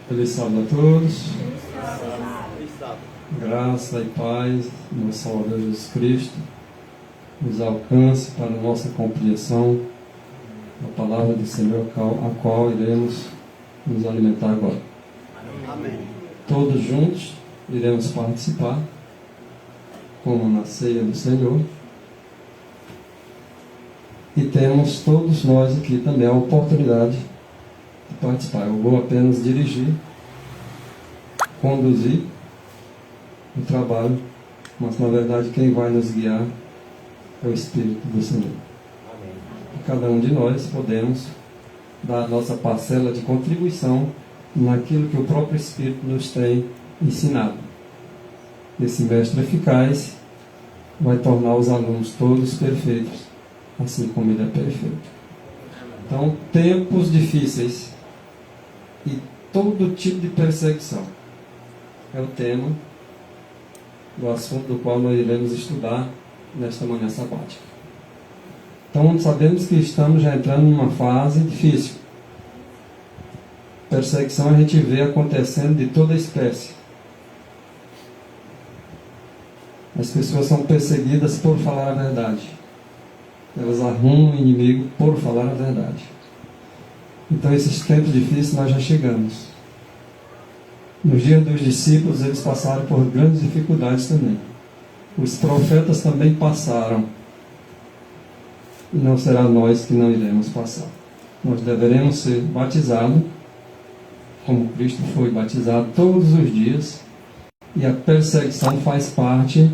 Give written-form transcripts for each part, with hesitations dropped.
Feliz sábado a todos. Graça e paz do nosso Salvador Jesus Cristo nos alcance para a nossa compreensão da palavra do Senhor, a qual iremos nos alimentar agora. Amém. Todos juntos iremos participar, como na ceia do Senhor. E temos todos nós aqui também a oportunidade de participar. Eu vou apenas dirigir, conduzir o trabalho, mas na verdade quem vai nos guiar é o Espírito do Senhor. Amém. E cada um de nós podemos dar a nossa parcela de contribuição naquilo que o próprio Espírito nos tem ensinado. Esse mestre eficaz vai tornar os alunos todos perfeitos, assim como ele é perfeito. Então, tempos difíceis e todo tipo de perseguição é o tema do assunto do qual nós iremos estudar nesta manhã sabática. Então, sabemos que estamos já entrando numa fase difícil. Perseguição a gente vê acontecendo de toda espécie. As pessoas são perseguidas por falar a verdade. Elas arrumam o inimigo por falar a verdade. Então, esses tempos difíceis nós já chegamos. Nos dias dos discípulos, eles passaram por grandes dificuldades também. Os profetas também passaram. E não será nós que não iremos passar. Nós deveremos ser batizados, como Cristo foi batizado todos os dias. E a perseguição faz parte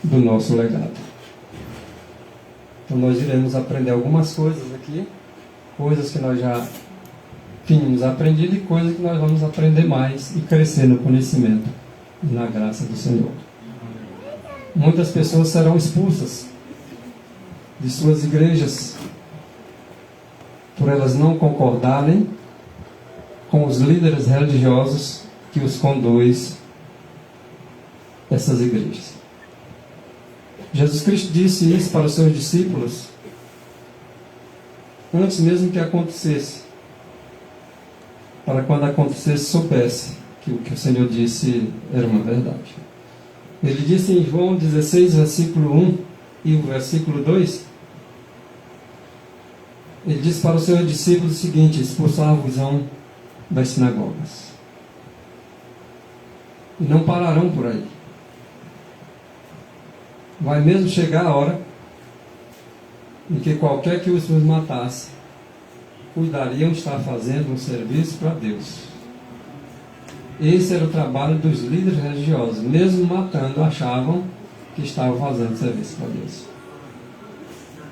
do nosso legado. Então nós iremos aprender algumas coisas aqui. Coisas que nós já tínhamos aprendido e coisas que nós vamos aprender mais e crescer no conhecimento e na graça do Senhor. Muitas pessoas serão expulsas de suas igrejas por elas não concordarem com os líderes religiosos que os conduz essas igrejas. Jesus Cristo disse isso para os seus discípulos antes mesmo que acontecesse, para quando acontecesse soubesse que o que o Senhor disse era uma verdade. Ele disse em João 16, versículo 1 e o versículo 2, ele disse para os seus discípulos o seguinte: expulsar-vos-ão das sinagogas. E não pararão por aí. Vai mesmo chegar a hora em que qualquer que os matasse, cuidariam estar fazendo um serviço para Deus. Esse era o trabalho dos líderes religiosos. Mesmo matando, achavam que estavam fazendo serviço para Deus.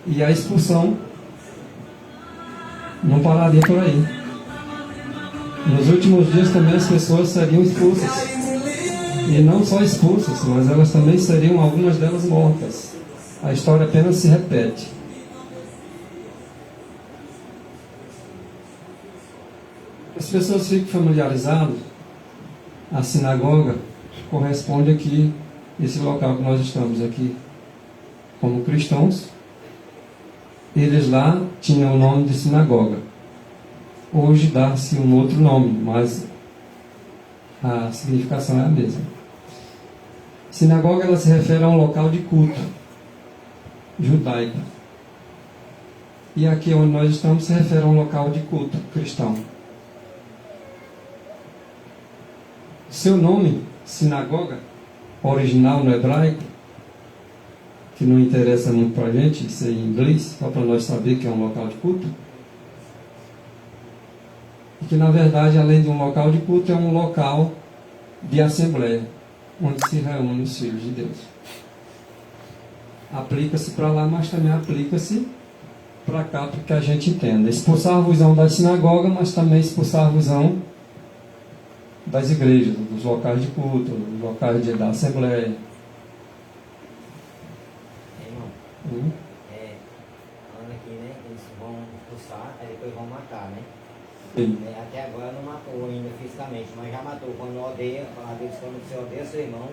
E a expulsão não pararia por aí. Nos últimos dias também as pessoas seriam expulsas. E não só expulsas, mas elas também seriam, algumas delas, mortas. A história apenas se repete. As pessoas ficam familiarizadas. A sinagoga corresponde aqui, esse local que nós estamos aqui, como cristãos. Eles lá tinham o nome de sinagoga. Hoje dá-se um outro nome, mas a significação é a mesma. Sinagoga, ela se refere a um local de culto judaico. E aqui onde nós estamos se refere a um local de culto cristão. Seu nome, sinagoga, original no hebraico, que não interessa muito para a gente, isso é em inglês, só para nós saber que é um local de culto. E que na verdade, além de um local de culto, é um local de assembleia, onde se reúnem os filhos de Deus. Aplica-se para lá, mas também aplica-se para cá, para que a gente entenda. Expulsar-vos-ão da sinagoga, mas também expulsar-vos-ão das igrejas, dos locais de culto, dos locais da assembleia. Irmão, falando aqui, né? Eles vão expulsar, aí depois vão matar, né? Sim. Até agora não matou ainda fisicamente, mas já matou. Quando odeia, falar deles, quando você odeia seu irmão,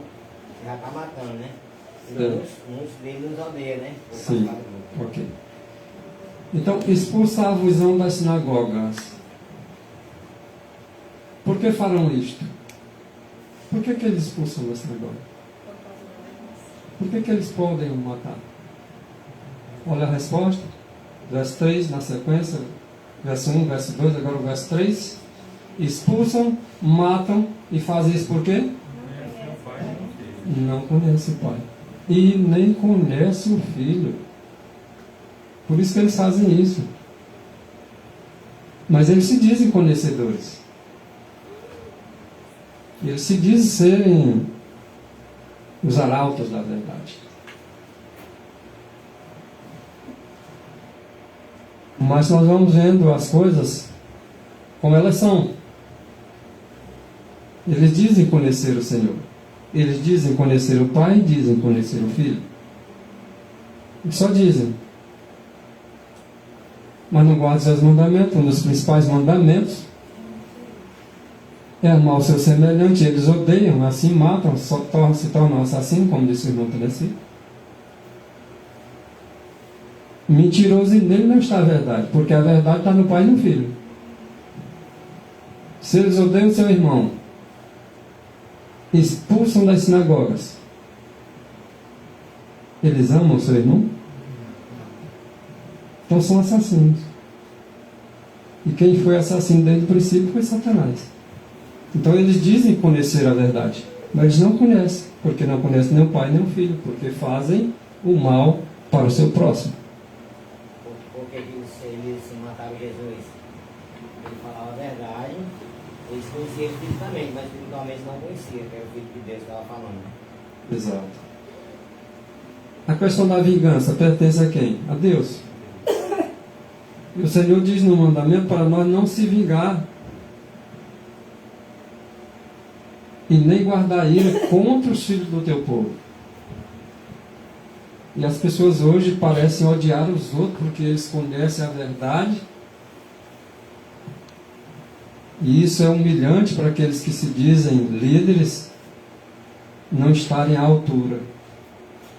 já está matando, né? E muitos deles nos odeiam, né? Sim, ok. Então, expulsar-vos-ão das sinagogas. Por que farão isto? Por que eles expulsam da sinagoga? Por que eles podem o matar? Olha a resposta. Verso 3, na sequência. Verso 1, verso 2, agora o verso 3. Expulsam, matam e fazem isso por quê? Não conhece o Pai. E nem conhece o Filho. Por isso que eles fazem isso. Mas eles se dizem conhecedores. Eles se dizem serem os arautos da verdade. Mas nós vamos vendo as coisas como elas são. Eles dizem conhecer o Senhor. Eles dizem conhecer o Pai e dizem conhecer o Filho. E só dizem. Mas não guardam os seus mandamentos. Um dos principais mandamentos é amar o seu semelhante. Eles odeiam, assim matam, se tornam assassinos, como disse o irmão Tennessee. Mentiroso, e nele não está a verdade, porque a verdade está no Pai e no Filho. Se eles odeiam seu irmão, expulsam das sinagogas, eles amam o seu irmão? Então são assassinos. E quem foi assassino desde o princípio foi Satanás. Então eles dizem conhecer a verdade, mas eles não conhecem, porque não conhecem nem o Pai nem o Filho, porque fazem o mal para o seu próximo. Por que eles mataram Jesus? Ele falava a verdade, eles conheciam ele fisicamente, mas espiritualmente não conheciam, que era o Filho de Deus que estava falando. Exato. A questão da vingança pertence a quem? A Deus. E o Senhor diz no mandamento para nós não se vingar e nem guardar ira contra os filhos do teu povo. E as pessoas hoje parecem odiar os outros porque eles conhecem a verdade. E isso é humilhante para aqueles que se dizem líderes não estarem à altura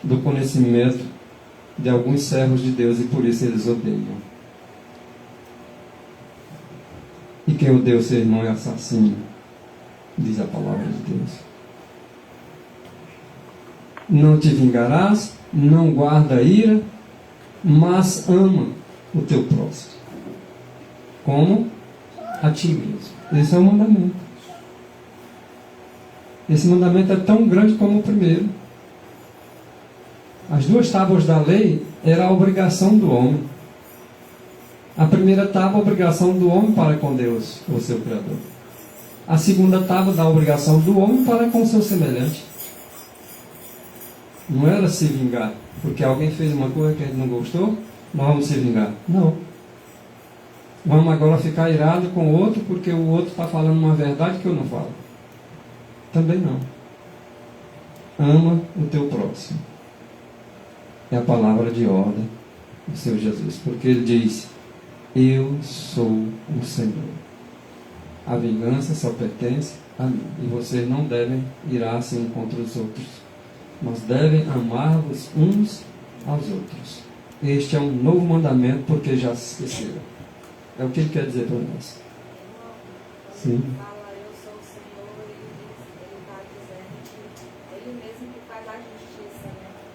do conhecimento de alguns servos de Deus, e por isso eles odeiam. E quem odeia o seu irmão é assassino, diz a palavra de Deus. Não te vingarás, não guarda ira, mas ama o teu próximo como a ti mesmo. Esse é o mandamento. Esse mandamento é tão grande como o primeiro. As duas tábuas da lei era a obrigação do homem. A primeira tábua, a obrigação do homem para com Deus, o seu Criador. A segunda tábua, da obrigação do homem para com o seu semelhante. Não era se vingar, porque alguém fez uma coisa que a gente não gostou, nós vamos se vingar. Não. Vamos agora ficar irado com o outro, porque o outro está falando uma verdade que eu não falo. Também não. Ama o teu próximo. É a palavra de ordem do Senhor Jesus, porque Ele diz: eu sou o Senhor. A vingança só pertence a mim. E vocês não devem irar-se uns contra os outros, mas devem amar-vos uns aos outros. Este é um novo mandamento, porque já se esqueceram. É o que Ele quer dizer para nós. Sim. Fala, eu sou o Senhor, e Ele está dizendo que Ele mesmo que faz a justiça, né?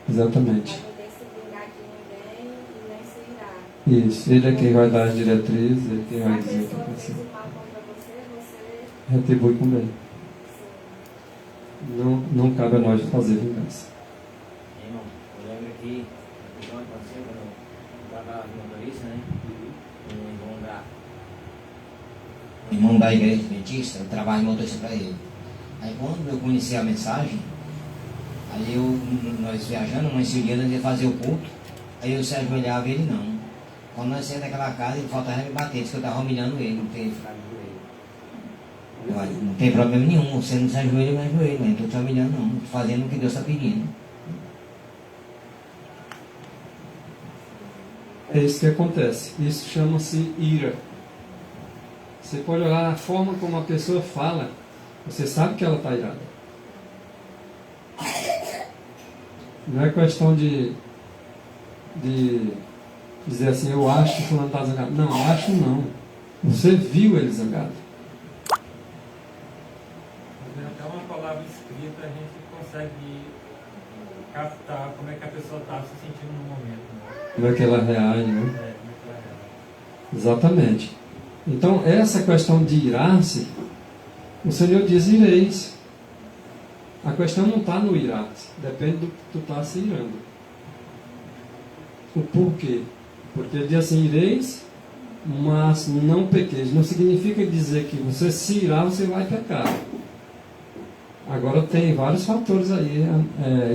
Exatamente. Para ninguém se vingar de ninguém e nem se irar. Isso. Ele é quem vai dar as diretrizes, Ele é quem vai dizer o que Se a pessoa vai ser. fez o mal contra você, você... Retribui com bem. Sim. Não cabe a nós fazer vingança. Irmão, eu lembro que quando aconteceu, quando eu trabalhava de motorista, né? Um irmão da igreja adventista, eu trabalho em motorista para ele. Aí quando eu conheci a mensagem, aí nós viajando, nós esse dia nós ia fazer o culto, aí eu se ajoelhava e ele não. Quando nós saímos daquela casa, ele faltava me bater, disse que eu estava humilhando ele, não tem ficado de joelho. Não tem problema nenhum, você não se ajoelha, eu me ajoelho, mas não estou te humilhando não, estou fazendo o que Deus está pedindo. É isso que acontece. Isso chama-se ira. Você pode olhar a forma como a pessoa fala, você sabe que ela está irada. Não é questão de dizer assim, eu acho que fulano está zangado. Não, acho não. Você viu ele zangado. escrito, a gente consegue captar como é que a pessoa está se sentindo no momento. Né? Como é que ela reage, né? Como é que ela reage. Exatamente. Então, essa questão de irar-se, o Senhor diz: ireis. A questão não está no irar-se, depende do que tu está se irando. O porquê? Porque ele diz assim: ireis, mas não pequeis. Não significa dizer que você se irar, você vai pecar. Agora tem vários fatores aí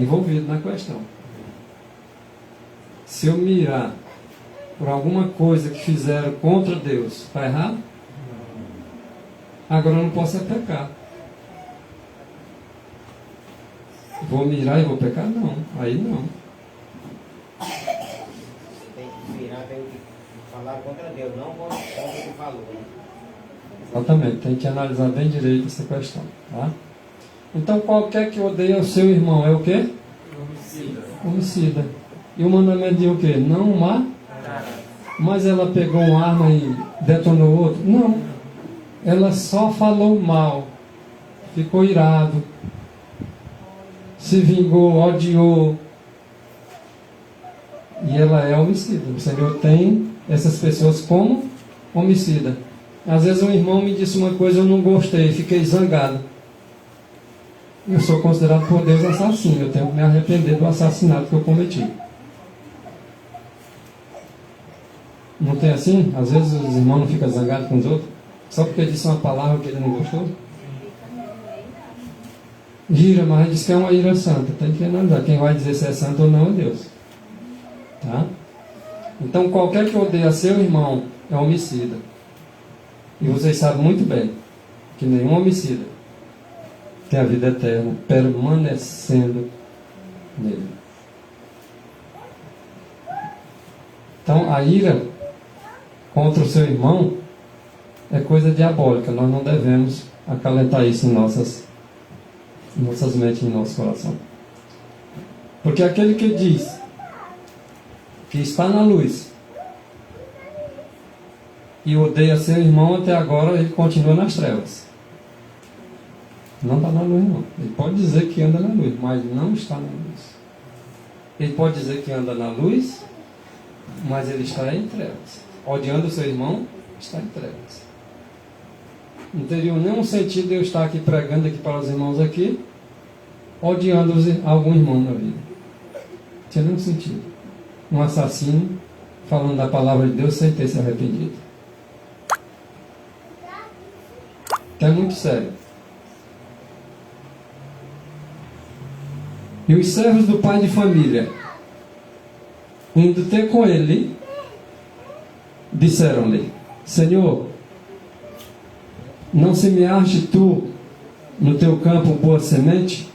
envolvidos na questão. Se eu me irar por alguma coisa que fizeram contra Deus, está errado? Agora eu não posso pecar. Vou me irar e vou pecar? Não. Aí não. Tem que virar, tem que falar contra Deus, não contra o que falou. Né? Exatamente. Tem que analisar bem direito essa questão. Tá? Então, qualquer que odeia o seu irmão é o quê? Homicida. Homicida. E o mandamento diz o quê? Não matar. Mas ela pegou uma arma e detonou o outro? Não. Ela só falou mal. Ficou irado. Se vingou, odiou. E ela é homicida. O Senhor tem essas pessoas como homicida. Às vezes um irmão me disse uma coisa, eu não gostei, fiquei zangado. Eu sou considerado por Deus assassino. Eu tenho que me arrepender do assassinato que eu cometi. Não tem assim? Às vezes os irmãos não ficam zangados com os outros, só porque disse uma palavra que ele não gostou. Ira, mas diz que é uma ira santa. Tem que analisar. Quem vai dizer se é santo ou não é Deus. Tá? Então qualquer que odeia seu irmão é homicida. E vocês sabem muito bem que nenhum homicida tem a vida eterna permanecendo nele. Então a ira contra o seu irmão é coisa diabólica. Nós não devemos acalentar isso em nossas mentes, em nosso coração. Porque aquele que diz que está na luz e odeia seu irmão, até agora ele continua nas trevas. Não está na luz, não. Ele pode dizer que anda na luz, mas não está na luz. Ele pode dizer que anda na luz, mas ele está em trevas. Odiando o seu irmão, está em trevas. Não teria nenhum sentido eu estar aqui pregando aqui para os irmãos aqui, odiando algum irmão na vida. Não tinha nenhum sentido. Um assassino falando da palavra de Deus sem ter se arrependido. Então é muito sério. E os servos do pai de família, indo ter com ele, disseram-lhe: Senhor, não semeaste tu no teu campo boa semente?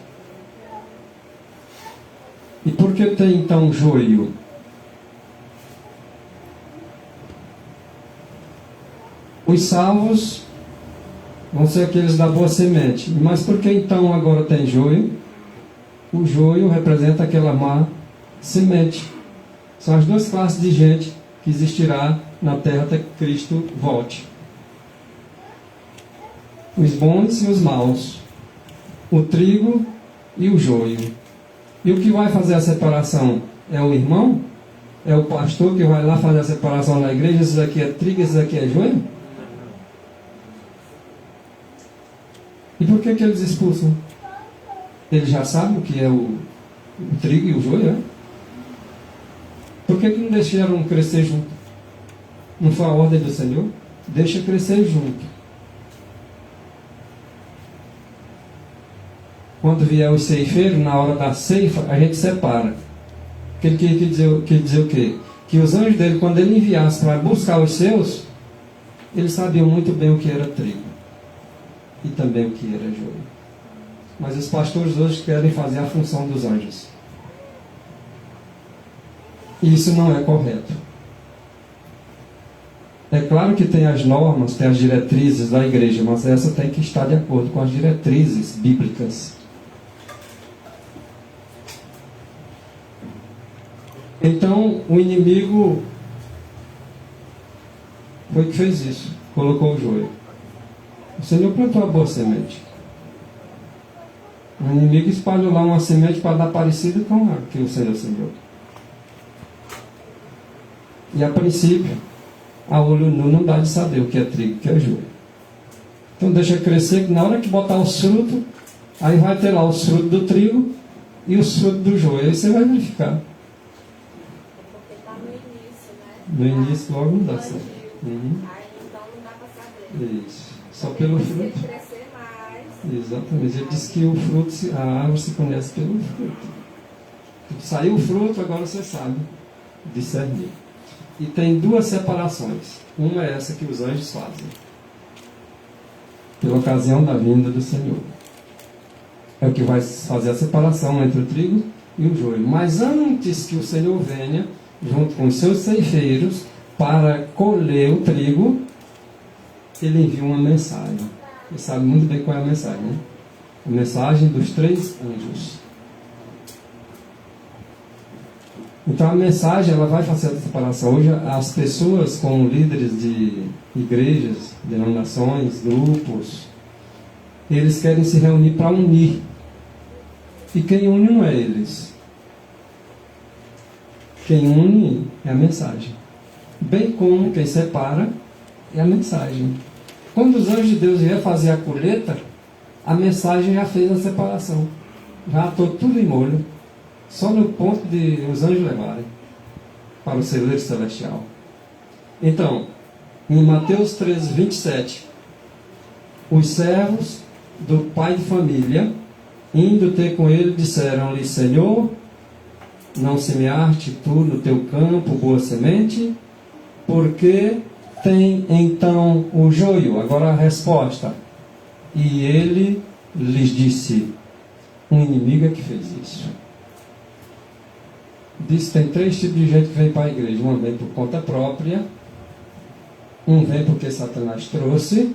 E por que tem então joio? Os salvos vão ser aqueles da boa semente. Mas por que então agora tem joio? O joio representa aquela má semente. São as duas classes de gente que existirá na terra até que Cristo volte. Os bons e os maus. O trigo e o joio. E o que vai fazer a separação? É o irmão? É o pastor que vai lá fazer a separação na igreja? Isso aqui é trigo, isso aqui é joio? E por que eles expulsam? Eles já sabem o que é o trigo e o joio, é? Por que não deixaram crescer junto? Não foi a ordem do Senhor? Deixa crescer junto. Quando vier os ceifeiros, na hora da ceifa, a gente separa. Ele quer dizer o quê? Que os anjos dele, quando ele enviasse para buscar os seus, eles sabiam muito bem o que era trigo. E também o que era joio. Mas os pastores hoje querem fazer a função dos anjos. E isso não é correto. É claro que tem as normas, tem as diretrizes da igreja, mas essa tem que estar de acordo com as diretrizes bíblicas. Então, o inimigo foi que fez isso. Colocou o joio. O Senhor plantou a boa semente. O inimigo espalhou lá uma semente para dar parecido com a que o Senhor semeou. E a princípio, a olho nu não dá de saber o que é trigo e o que é joio. Então deixa crescer, que na hora que botar os frutos, aí vai ter lá os frutos do trigo e os frutos do joio. Aí você vai verificar. Porque está no início, né? No início logo não dá Plantio. certo. Uhum. Aí então não dá para saber. Isso. Só pelo Depois, se fruto. ele crescer mais, Exatamente. Ele disse que o fruto, a árvore se conhece pelo fruto. Saiu o fruto, agora você sabe discernir. E tem duas separações. Uma é essa que os anjos fazem, pela ocasião da vinda do Senhor. É o que vai fazer a separação entre o trigo e o joio. Mas antes que o Senhor venha, junto com os seus ceifeiros, para colher o trigo, ele envia uma mensagem. Você sabe muito bem qual é a mensagem, né? A mensagem dos 3 anjos. Então a mensagem ela vai fazer a separação. Hoje as pessoas como líderes de igrejas, denominações, grupos, eles querem se reunir para unir. E quem une não é eles. Quem une é a mensagem. Bem como quem separa é a mensagem. Quando os anjos de Deus vier fazer a colheita, a mensagem já fez a separação. Já estou tudo em molho. Só no ponto de os anjos levarem para o celeiro celestial. Então, em Mateus 13, 27, os servos do pai de família, indo ter com ele, disseram-lhe: Senhor, não semeaste tu no teu campo boa semente? Porque tem então o joio? Agora a resposta. E ele lhes disse: um inimigo é que fez isso. Diz que tem 3 tipos de gente que vem para a igreja. Um vem por conta própria, um vem porque Satanás trouxe,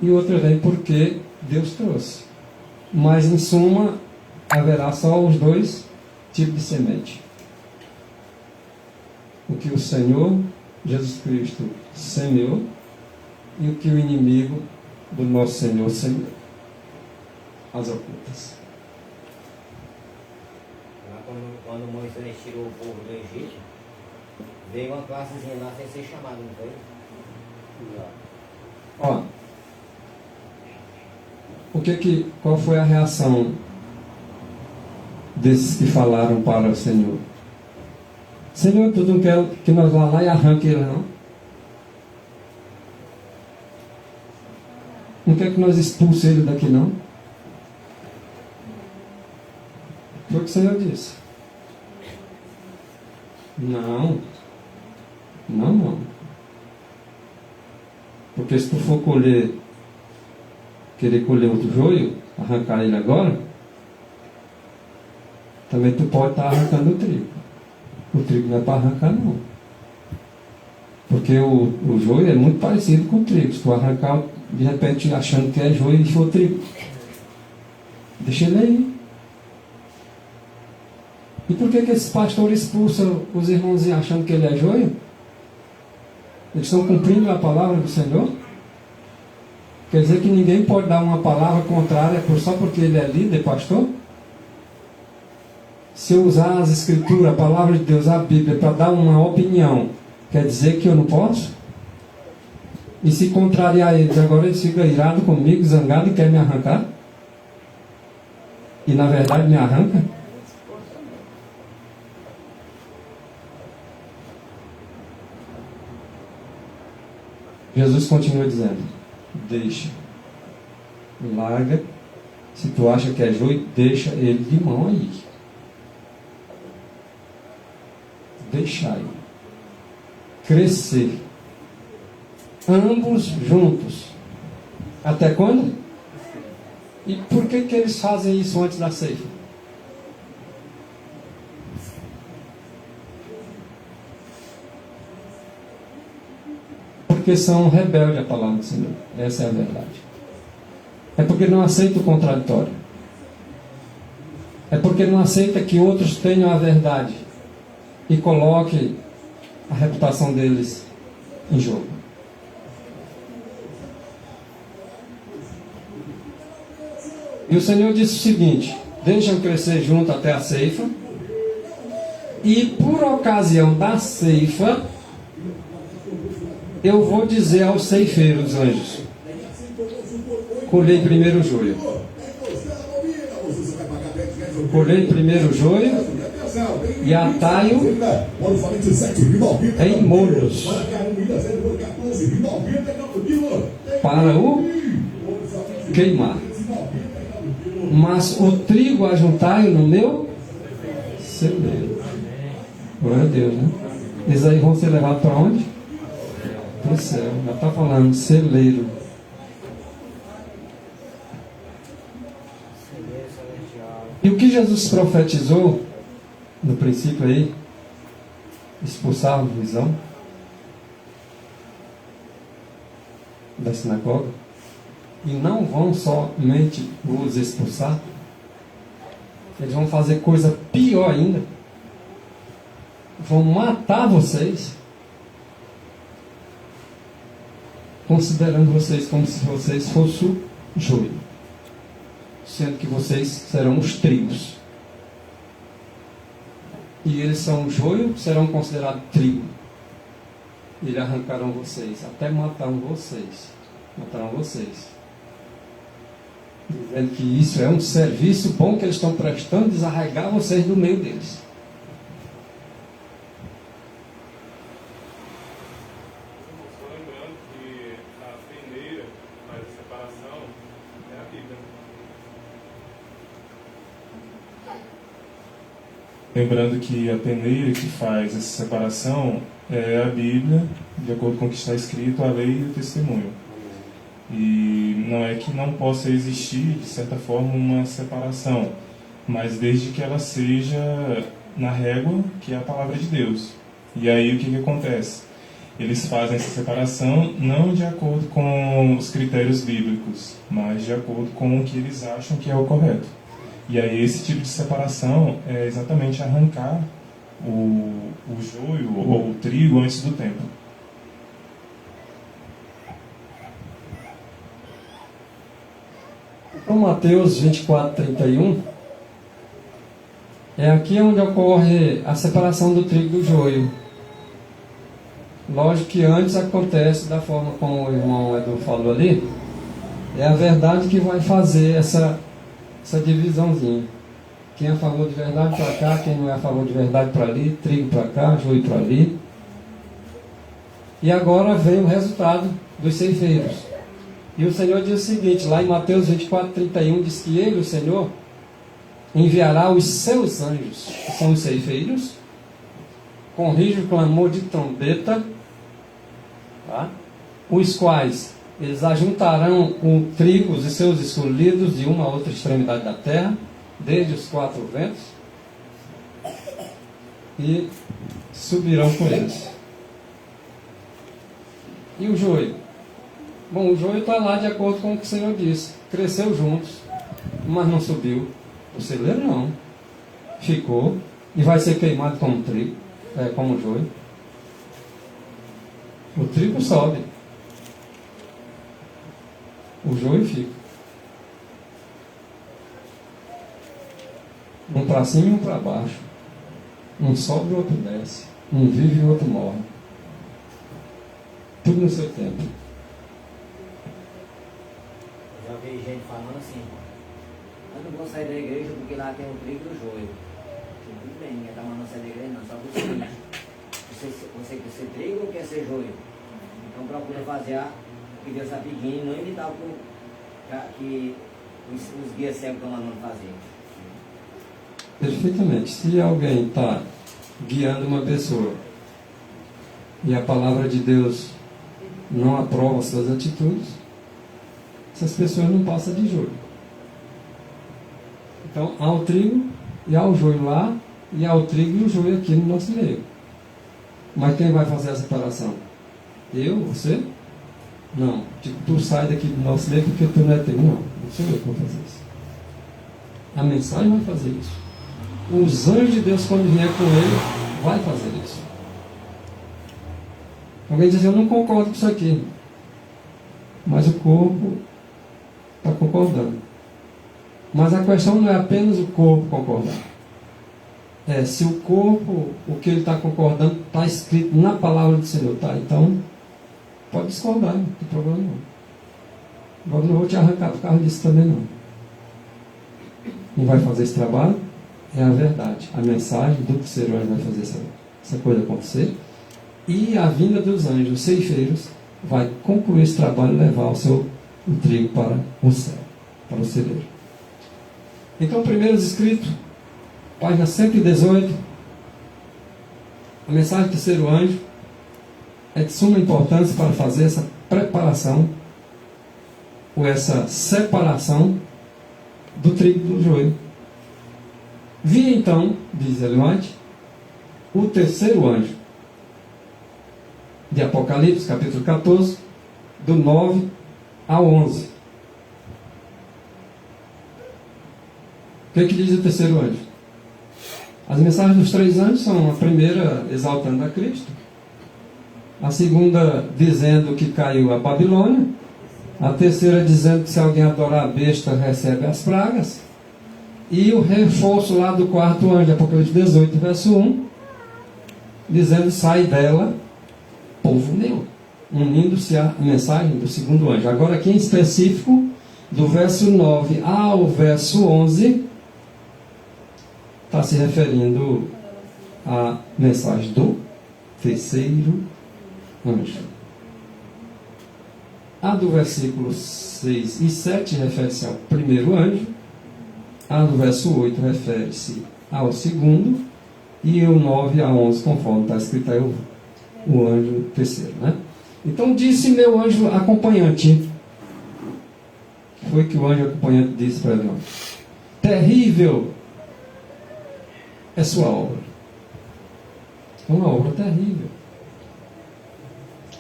e outro vem porque Deus trouxe. Mas em suma, haverá só os 2 tipos de semente. O que o Senhor Jesus Cristo semeou e o que o inimigo do nosso Senhor semeou. As ocultas. Quando Moisés tirou o povo do Egito, veio uma classezinha lá sem ser chamada, não foi? Ó, qual foi a reação desses que falaram para o Senhor? Senhor, tu não quer que nós vá lá e arranque ele, não? Não quer que nós expulse ele daqui, não? Foi o que o Senhor disse. Não. Porque se tu for querer colher outro joio, arrancar ele agora, também tu pode estar arrancando o trigo. O trigo não é para arrancar, não. Porque o joio é muito parecido com o trigo. Se tu arrancar, de repente, achando que é joio e for trigo, deixa ele aí. E por que esses pastores expulsam os irmãozinhos achando que ele é joio? Eles estão cumprindo a palavra do Senhor? Quer dizer que ninguém pode dar uma palavra contrária só porque ele é líder, pastor? Se eu usar as escrituras, a palavra de Deus, a Bíblia, para dar uma opinião, quer dizer que eu não posso? E se contrariar eles, agora eles ficam irados comigo, zangados e querem me arrancar? E na verdade me arranca? Jesus continua dizendo: deixa, larga. Se tu acha que é joio, deixa ele de mão aí. Deixai crescer, ambos juntos. Até quando? E por que eles fazem isso antes da ceifa? Porque são rebeldes à palavra do Senhor. Essa é a verdade. É porque não aceita o contraditório. É porque não aceita que outros tenham a verdade e coloque a reputação deles em jogo. E o Senhor disse o seguinte: deixam crescer junto até a ceifa, e por ocasião da ceifa, eu vou dizer aos ceifeiros, anjos: colhei primeiro o joio. Colhei primeiro o joio e atai-o em molhos para o queimar. Mas o trigo ajuntai-o no meu celeiro. Glória a Deus, né? Eles aí vão ser levados para onde? Para o céu. Já está falando celeiro. E o que Jesus profetizou no princípio aí? Expulsar a visão da sinagoga. E não vão somente os expulsar, eles vão fazer coisa pior ainda. Vão matar vocês, considerando vocês como se vocês fossem o joio, sendo que vocês serão os trigos. E eles são o joio, serão considerados trigo. E eles arrancarão vocês, até matarão vocês. Matarão vocês. Dizendo que isso é um serviço bom que eles estão prestando, desarraigar vocês do meio deles. Só lembrando que a peneira faz a separação é a Bíblia. Lembrando que a peneira que faz essa separação é a Bíblia, de acordo com o que está escrito, a lei e o testemunho. E não é que não possa existir, de certa forma, uma separação, mas desde que ela seja na régua, que é a palavra de Deus. E aí o que acontece? Eles fazem essa separação não de acordo com os critérios bíblicos, mas de acordo com o que eles acham que é o correto. E aí esse tipo de separação é exatamente arrancar o joio ou o trigo antes do tempo. Então, Mateus 24:31 é aqui onde ocorre a separação do trigo do joio. Lógico que antes acontece da forma como o irmão Edu falou ali. É a verdade que vai fazer essa divisãozinha. Quem é a favor de verdade para cá, quem não é a favor de verdade para ali, trigo para cá, joio para ali. E agora vem o resultado dos ceifeiros. E o Senhor diz o seguinte, lá em Mateus 24:31, diz que Ele, o Senhor, enviará os seus anjos, que são os ceifeiros, com rígido clamor de trombeta, tá? Os quais eles ajuntarão o trigo e seus escolhidos de uma a outra extremidade da terra, desde os quatro ventos, e subirão com eles. E o joio? Bom, o joio está lá de acordo com o que o Senhor disse. Cresceu juntos, mas não subiu. O celeiro não. Ficou e vai ser queimado como trigo, como joio. O trigo sobe. O joio fica. Um para cima e um para baixo. Um sobe e o outro desce. Um vive e o outro morre. Tudo no seu tempo. Já vi gente falando assim, eu não vou sair da igreja porque lá tem o trigo e o joio. Tudo bem, ninguém está mandando sair da igreja não, só que o seguinte, você quer ser trigo ou quer ser joio? Então procura fazer o que Deus está pedindo, não imitar o que os guias cegos estão mandando fazer. Perfeitamente. Se alguém está guiando uma pessoa e a palavra de Deus não aprova suas atitudes, essas pessoas não passam de joio. Então, há o trigo e há o joio lá, e há o trigo e o joio aqui no nosso meio. Mas quem vai fazer a separação? Eu? Você? Não. Tipo, tu sai daqui do nosso meio porque tu não é teu. Não, não sou eu que vou fazer isso. A mensagem vai fazer isso. Os anjos de Deus, quando vier com ele, vai fazer isso. Alguém diz, eu não concordo com isso aqui. Mas o corpo está concordando. Mas a questão não é apenas o corpo concordar. É se o corpo, o que ele está concordando, está escrito na palavra do Senhor, tá? Então, pode discordar, não tem problema não. Agora não vou te arrancar por causa disso também não. Quem vai fazer esse trabalho é a verdade. A mensagem do terceiro anjo vai fazer essa coisa acontecer. E a vinda dos anjos, os ceifeiros, vai concluir esse trabalho e levar o trigo para o céu, para o celeiro. Então, primeiros escritos, página 118, a mensagem do terceiro anjo é de suma importância para fazer essa preparação ou essa separação do trigo do joio. Vi então, diz Ellen White, o terceiro anjo, de Apocalipse, capítulo 14, do 9 ao 11. O que diz o terceiro anjo? As mensagens dos três anjos são: a primeira exaltando a Cristo, a segunda dizendo que caiu a Babilônia, a terceira dizendo que se alguém adorar a besta recebe as pragas, e o reforço lá do quarto anjo, Apocalipse 18, verso 1, dizendo: sai dela povo meu, unindo-se à mensagem do segundo anjo. Agora aqui em específico, do verso 9 ao verso 11, está se referindo à mensagem do terceiro anjo. A do versículo 6 e 7 refere-se ao primeiro anjo, a do verso 8 refere-se ao segundo, e o 9 a 11, conforme está escrito aí, o anjo terceiro, né? Então disse meu anjo acompanhante, foi que o anjo acompanhante disse para ele: terrível é sua obra. É uma obra terrível.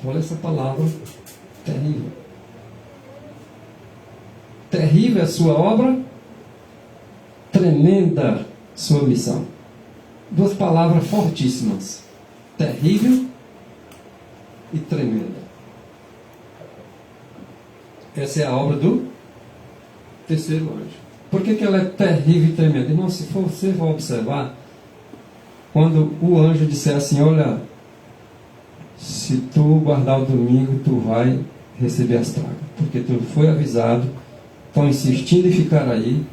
Olha essa palavra, terrível. Terrível é sua obra, tremenda sua missão. Duas palavras fortíssimas: terrível e tremenda. Essa é a obra do terceiro anjo. Por que ela é terrível e tremenda? Irmão, se você for observar, quando o anjo disser assim: olha, se tu guardar o domingo, tu vai receber as pragas, porque tu foi avisado, estão insistindo em ficar aí,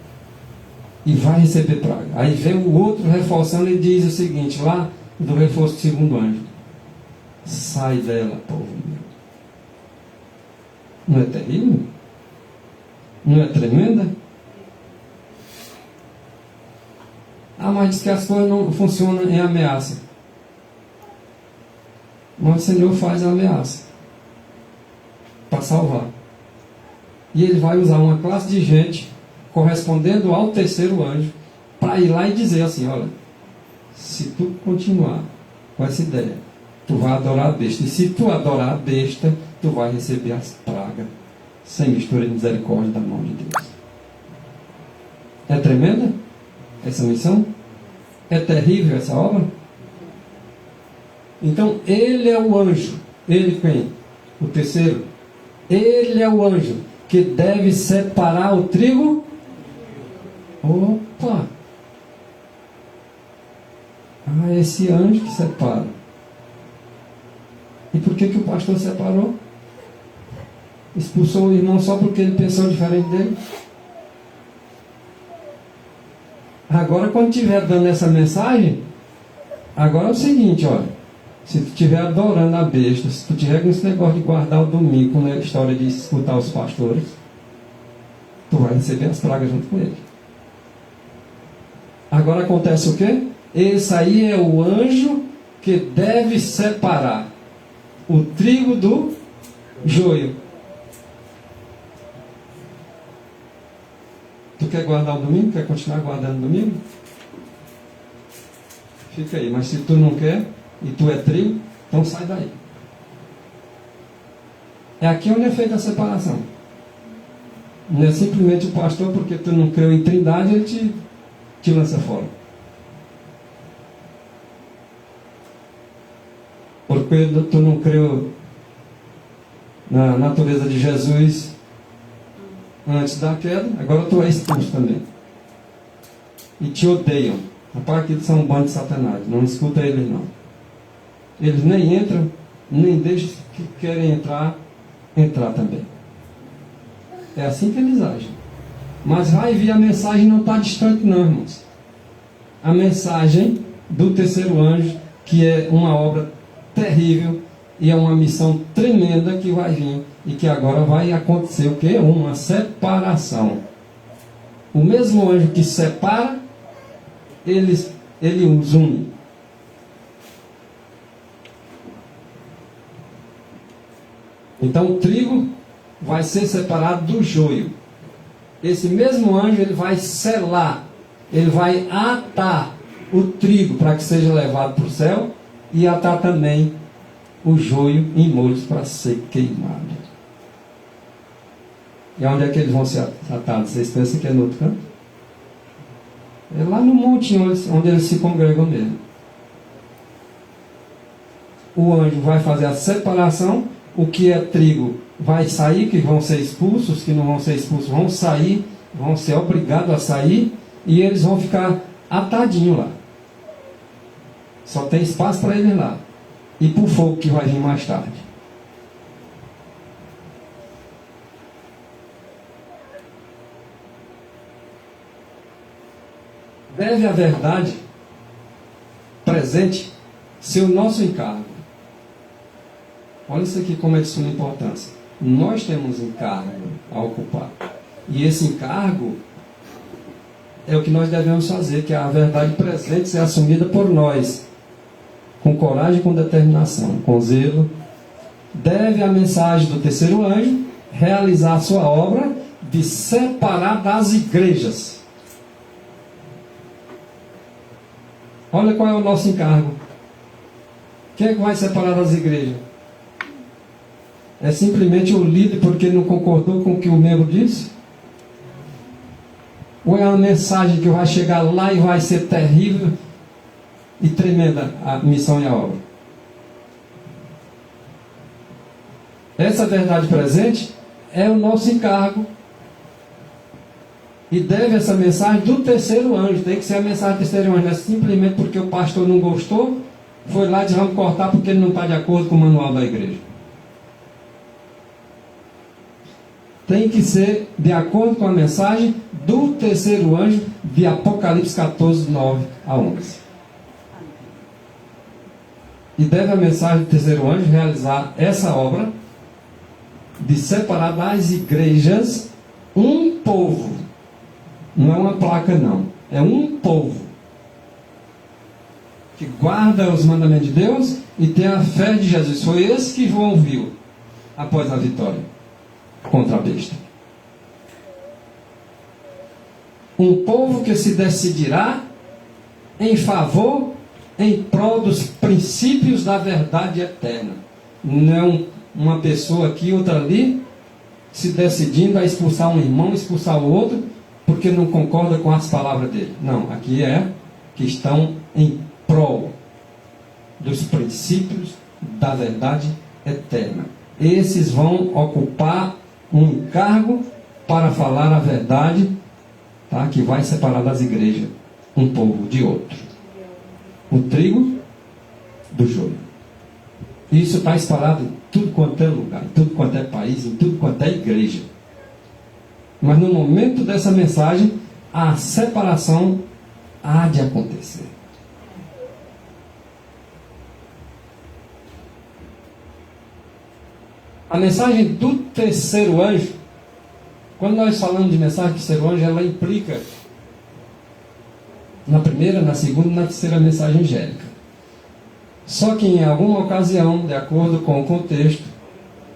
e vai receber praga. Aí vem o outro reforçando e diz o seguinte, lá do reforço do segundo anjo: sai dela, povo meu. Não é terrível? Não é tremenda? Ah, mas diz que as coisas não funcionam em ameaça. Mas o Senhor faz a ameaça para salvar. E Ele vai usar uma classe de gente correspondendo ao terceiro anjo para ir lá e dizer assim: olha, se tu continuar com essa ideia, tu vai adorar a besta. E se tu adorar a besta, tu vai receber as pragas sem mistura de misericórdia da mão de Deus. É tremenda essa missão? É terrível essa obra? Então, ele é o anjo. Ele quem? O terceiro. Ele é o anjo que deve separar o trigo. Opa! Ah, esse anjo que separa. E por que o pastor separou? Expulsou o irmão só porque ele pensou diferente dele? Agora, quando estiver dando essa mensagem, agora é o seguinte, olha: se tu estiver adorando a besta, se tu estiver com esse negócio de guardar o domingo, com a história de escutar os pastores, tu vai receber as pragas junto com ele. Agora acontece o quê? Esse aí é o anjo que deve separar o trigo do joio. Tu quer guardar o domingo? Quer continuar guardando o domingo? Fica aí. Mas se tu não quer, e tu é trigo, então sai daí. É aqui onde é feita a separação. Não é simplesmente o pastor, porque tu não creu em Trindade, ele te lança fora. Porque tu não creu na natureza de Jesus, antes da queda, agora tu és expulso também. E te odeiam. Rapaz, aqueles são um bando de satanás. Não escuta eles não. Eles nem entram, nem deixam que querem entrar também. É assim que eles agem. Mas vai vir, a mensagem não está distante não, irmãos. A mensagem do terceiro anjo, que é uma obra terrível e é uma missão tremenda que vai vir e que agora vai acontecer o quê? Uma separação. O mesmo anjo que separa, ele os une. Então o trigo vai ser separado do joio. Esse mesmo anjo, ele vai selar, ele vai atar o trigo para que seja levado para o céu e atar também o joio em molhos para ser queimado. E onde é que eles vão ser atados? Vocês pensam que é no outro canto? É lá no monte onde eles se congregam mesmo. O anjo vai fazer a separação. O que é trigo vai sair, que vão ser expulsos, os que não vão ser expulsos vão sair, vão ser obrigados a sair, e eles vão ficar atadinhos lá. Só tem espaço para eles lá. E para o fogo que vai vir mais tarde. Deve a verdade presente ser o nosso encargo. Olha isso aqui como é de suma importância. Nós temos encargo a ocupar. E esse encargo é o que nós devemos fazer, que a verdade presente ser assumida por nós. Com coragem e com determinação, com zelo. Deve a mensagem do terceiro anjo realizar a sua obra de separar das igrejas. Olha qual é o nosso encargo. Quem é que vai separar das igrejas? É simplesmente o líder porque não concordou com o que o membro disse? Ou é uma mensagem que vai chegar lá e vai ser terrível e tremenda a missão e a obra? Essa verdade presente é o nosso encargo. E deve essa mensagem do terceiro anjo. Tem que ser a mensagem do terceiro anjo. Não é simplesmente porque o pastor não gostou, foi lá e disse, vamos cortar porque ele não está de acordo com o manual da igreja. Tem que ser de acordo com a mensagem do terceiro anjo de Apocalipse 14, 9 a 11. E deve a mensagem do terceiro anjo realizar essa obra de separar das igrejas um povo. Não é uma placa não. É um povo que guarda os mandamentos de Deus e tem a fé de Jesus. Foi esse que João viu após a vitória contra a besta. Um povo que se decidirá em favor, em prol dos princípios da verdade eterna. Não uma pessoa aqui, outra ali, se decidindo a expulsar um irmão, expulsar o outro, porque não concorda com as palavras dele. Não, aqui é que estão em prol dos princípios da verdade eterna. Esses vão ocupar um encargo para falar a verdade, tá? Que vai separar das igrejas um povo de outro. O trigo do joio. Isso está espalhado em tudo quanto é lugar, em tudo quanto é país, em tudo quanto é igreja. Mas no momento dessa mensagem, a separação há de acontecer. A mensagem do terceiro anjo, quando nós falamos de mensagem do terceiro anjo, ela implica na primeira, na segunda e na terceira mensagem angélica. Só que em alguma ocasião, de acordo com o contexto,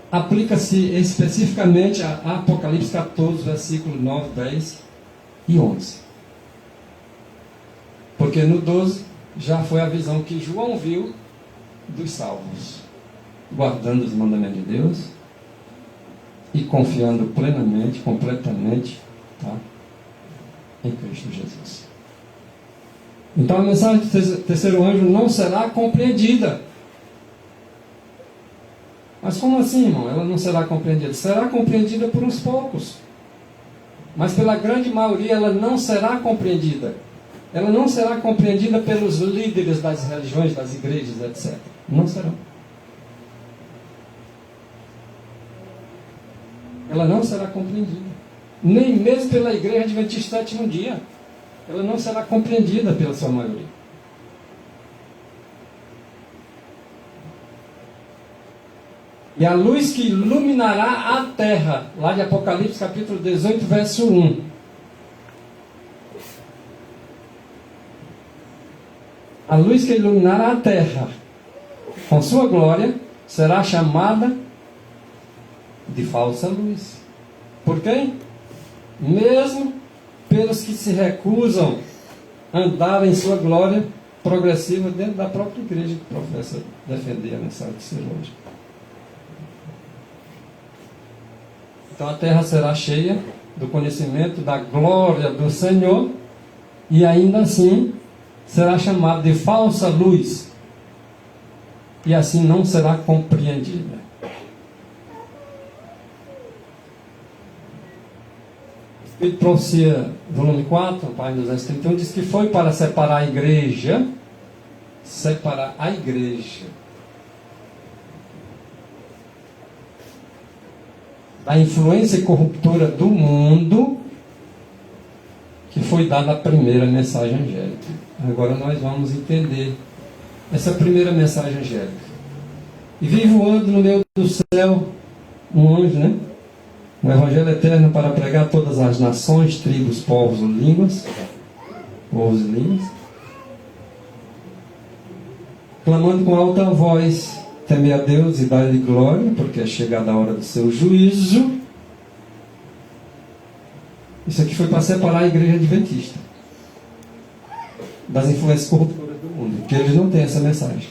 aplica-se especificamente a Apocalipse 14, versículos 9, 10 e 11. Porque no 12 já foi a visão que João viu dos salvos, guardando os mandamentos de Deus e confiando plenamente, completamente, tá, em Cristo Jesus. Então a mensagem do terceiro anjo não será compreendida. Mas como assim, irmão? Ela não será compreendida? Será compreendida por uns poucos. Mas pela grande maioria ela não será compreendida. Ela não será compreendida pelos líderes das religiões, das igrejas, etc. Não serão. Ela não será compreendida. Nem mesmo pela igreja adventista do sétimo dia. Ela não será compreendida pela sua maioria. E a luz que iluminará a terra, lá de Apocalipse capítulo 18, verso 1. A luz que iluminará a terra com sua glória será chamada de falsa luz. Por quem? Mesmo pelos que se recusam a andar em sua glória progressiva dentro da própria igreja que professa defender a mensagem de ser hoje. Então a terra será cheia do conhecimento da glória do Senhor e ainda assim será chamada de falsa luz e assim não será compreendida. Espírito de Profecia, volume 4, página 231, diz que foi para separar a igreja da influência corruptora do mundo que foi dada a primeira mensagem angélica. Agora nós vamos entender essa primeira mensagem angélica. E vi voando no meio do céu um anjo, né? Um evangelho eterno para pregar a todas as nações, tribos, povos e línguas. Clamando com alta voz: temei a Deus e dai-lhe glória, porque é chegada a hora do seu juízo. Isso aqui foi para separar a igreja adventista das influências corruptoras do mundo, porque eles não têm essa mensagem.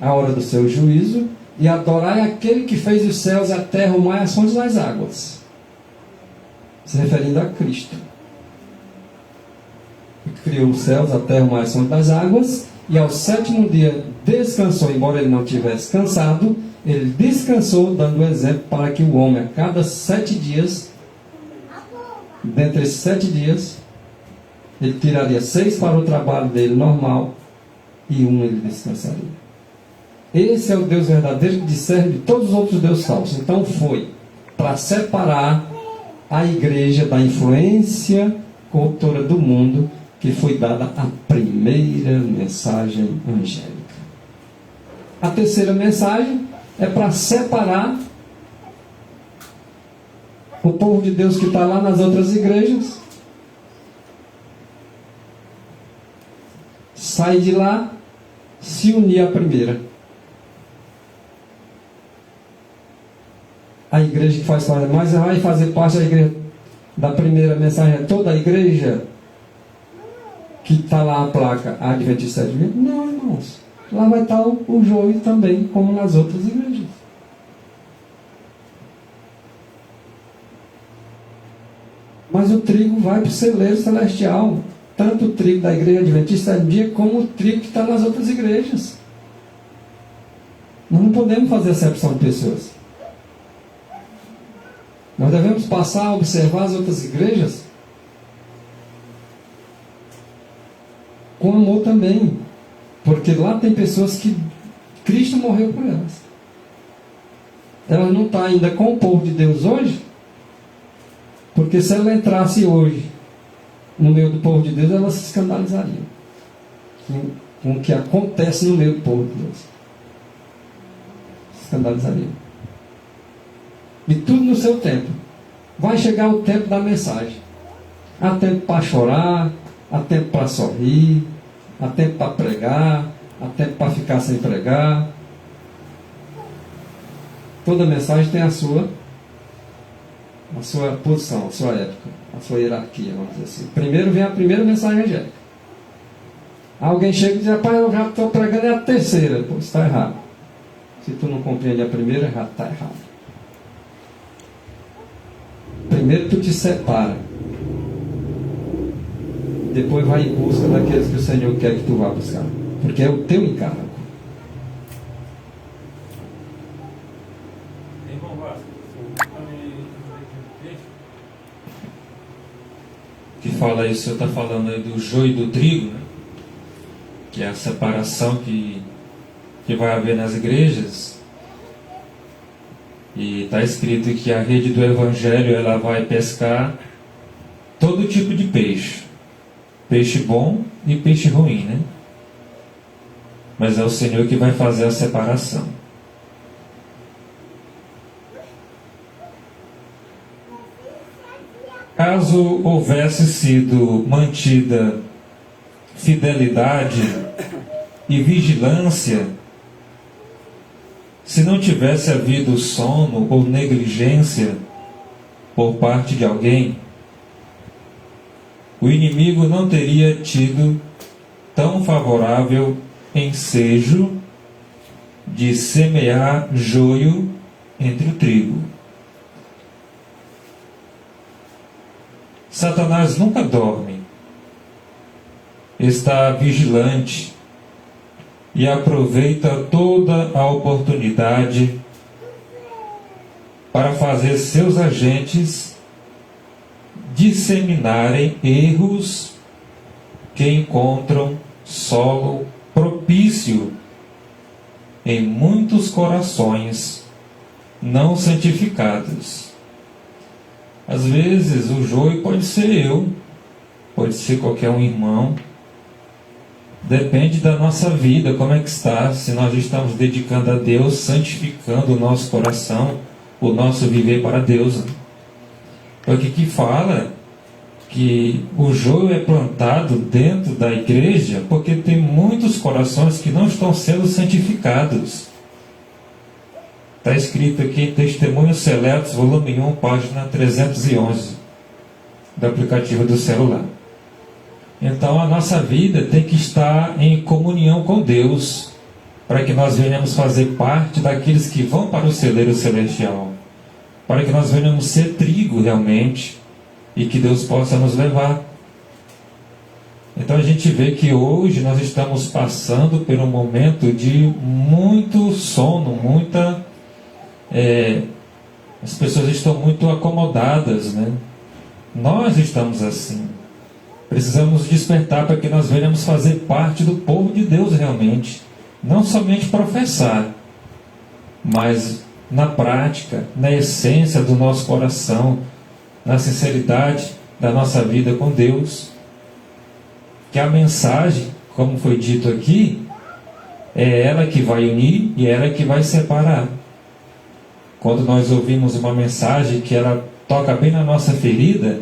A hora do seu juízo, e adorai aquele que fez os céus, a terra, o mar e as fontes das águas. Se referindo a Cristo. Que criou os céus, a terra, o mar e as fontes das águas, e ao sétimo dia descansou, embora ele não tivesse cansado, ele descansou, dando exemplo para que o homem, a cada 7 dias, dentre esses 7 dias, ele tiraria 6 para o trabalho dele normal, e 1 ele descansaria. Esse é o Deus verdadeiro que discerne de todos os outros deuses falsos. Então foi para separar a igreja da influência corruptora do mundo que foi dada a primeira mensagem angélica. A terceira mensagem é para separar o povo de Deus que está lá nas outras igrejas. Sai de lá, se unir à primeira. A igreja que faz parte, mas vai fazer parte da igreja da primeira mensagem, é toda a igreja que está lá a placa Adventista sétimo dia? Não, irmãos. Lá vai estar o joio também, como nas outras igrejas. Mas o trigo vai para o celeiro celestial. Tanto o trigo da igreja Adventista sétimo dia, como o trigo que está nas outras igrejas. Nós não podemos fazer acepção de pessoas. Nós devemos passar a observar as outras igrejas com amor também. Porque lá tem pessoas que Cristo morreu por elas. Ela não está ainda com o povo de Deus hoje, porque se ela entrasse hoje no meio do povo de Deus, ela se escandalizaria com o que acontece no meio do povo de Deus. Se escandalizaria. E tudo no seu tempo. Vai chegar o tempo da mensagem. Há tempo para chorar, há tempo para sorrir, há tempo para pregar, há tempo para ficar sem pregar. Toda mensagem tem a sua posição, a sua época, a sua hierarquia, vamos dizer assim. Primeiro vem a primeira mensagem angélica. Alguém chega e diz: rapaz, eu já estou pregando é a terceira. Pô, isso está errado. Se tu não compreende a primeira, já está errado. Primeiro tu te separa. Depois vai em busca daqueles que o Senhor quer que tu vá buscar. Porque é o teu encargo. Irmão Vasco, que fala isso, o senhor está falando aí do joio e do trigo, né? Que é a separação que vai haver nas igrejas. E está escrito que a rede do Evangelho ela vai pescar todo tipo de peixe. Peixe bom e peixe ruim, né? Mas é o Senhor que vai fazer a separação. Caso houvesse sido mantida fidelidade e vigilância, se não tivesse havido sono ou negligência por parte de alguém, o inimigo não teria tido tão favorável ensejo de semear joio entre o trigo. Satanás nunca dorme, está vigilante e aproveita toda a oportunidade para fazer seus agentes disseminarem erros que encontram solo propício em muitos corações não santificados. Às vezes o joio pode ser eu, pode ser qualquer um irmão. Depende da nossa vida, como é que está, se nós estamos dedicando a Deus, santificando o nosso coração, o nosso viver para Deus. Porque que fala que o joio é plantado dentro da igreja porque tem muitos corações que não estão sendo santificados. Está escrito aqui em Testemunhos Seletos, volume 1, página 311, do aplicativo do celular. Então a nossa vida tem que estar em comunhão com Deus, para que nós venhamos fazer parte daqueles que vão para o celeiro celestial, para que nós venhamos ser trigo realmente, e que Deus possa nos levar. Então a gente vê que hoje nós estamos passando por um momento de muito sono, as pessoas estão muito acomodadas, né? Nós estamos assim. Precisamos despertar para que nós venhamos fazer parte do povo de Deus realmente. Não somente professar, mas na prática, na essência do nosso coração, na sinceridade da nossa vida com Deus. Que a mensagem, como foi dito aqui, é ela que vai unir e é ela que vai separar. Quando nós ouvimos uma mensagem que ela toca bem na nossa ferida,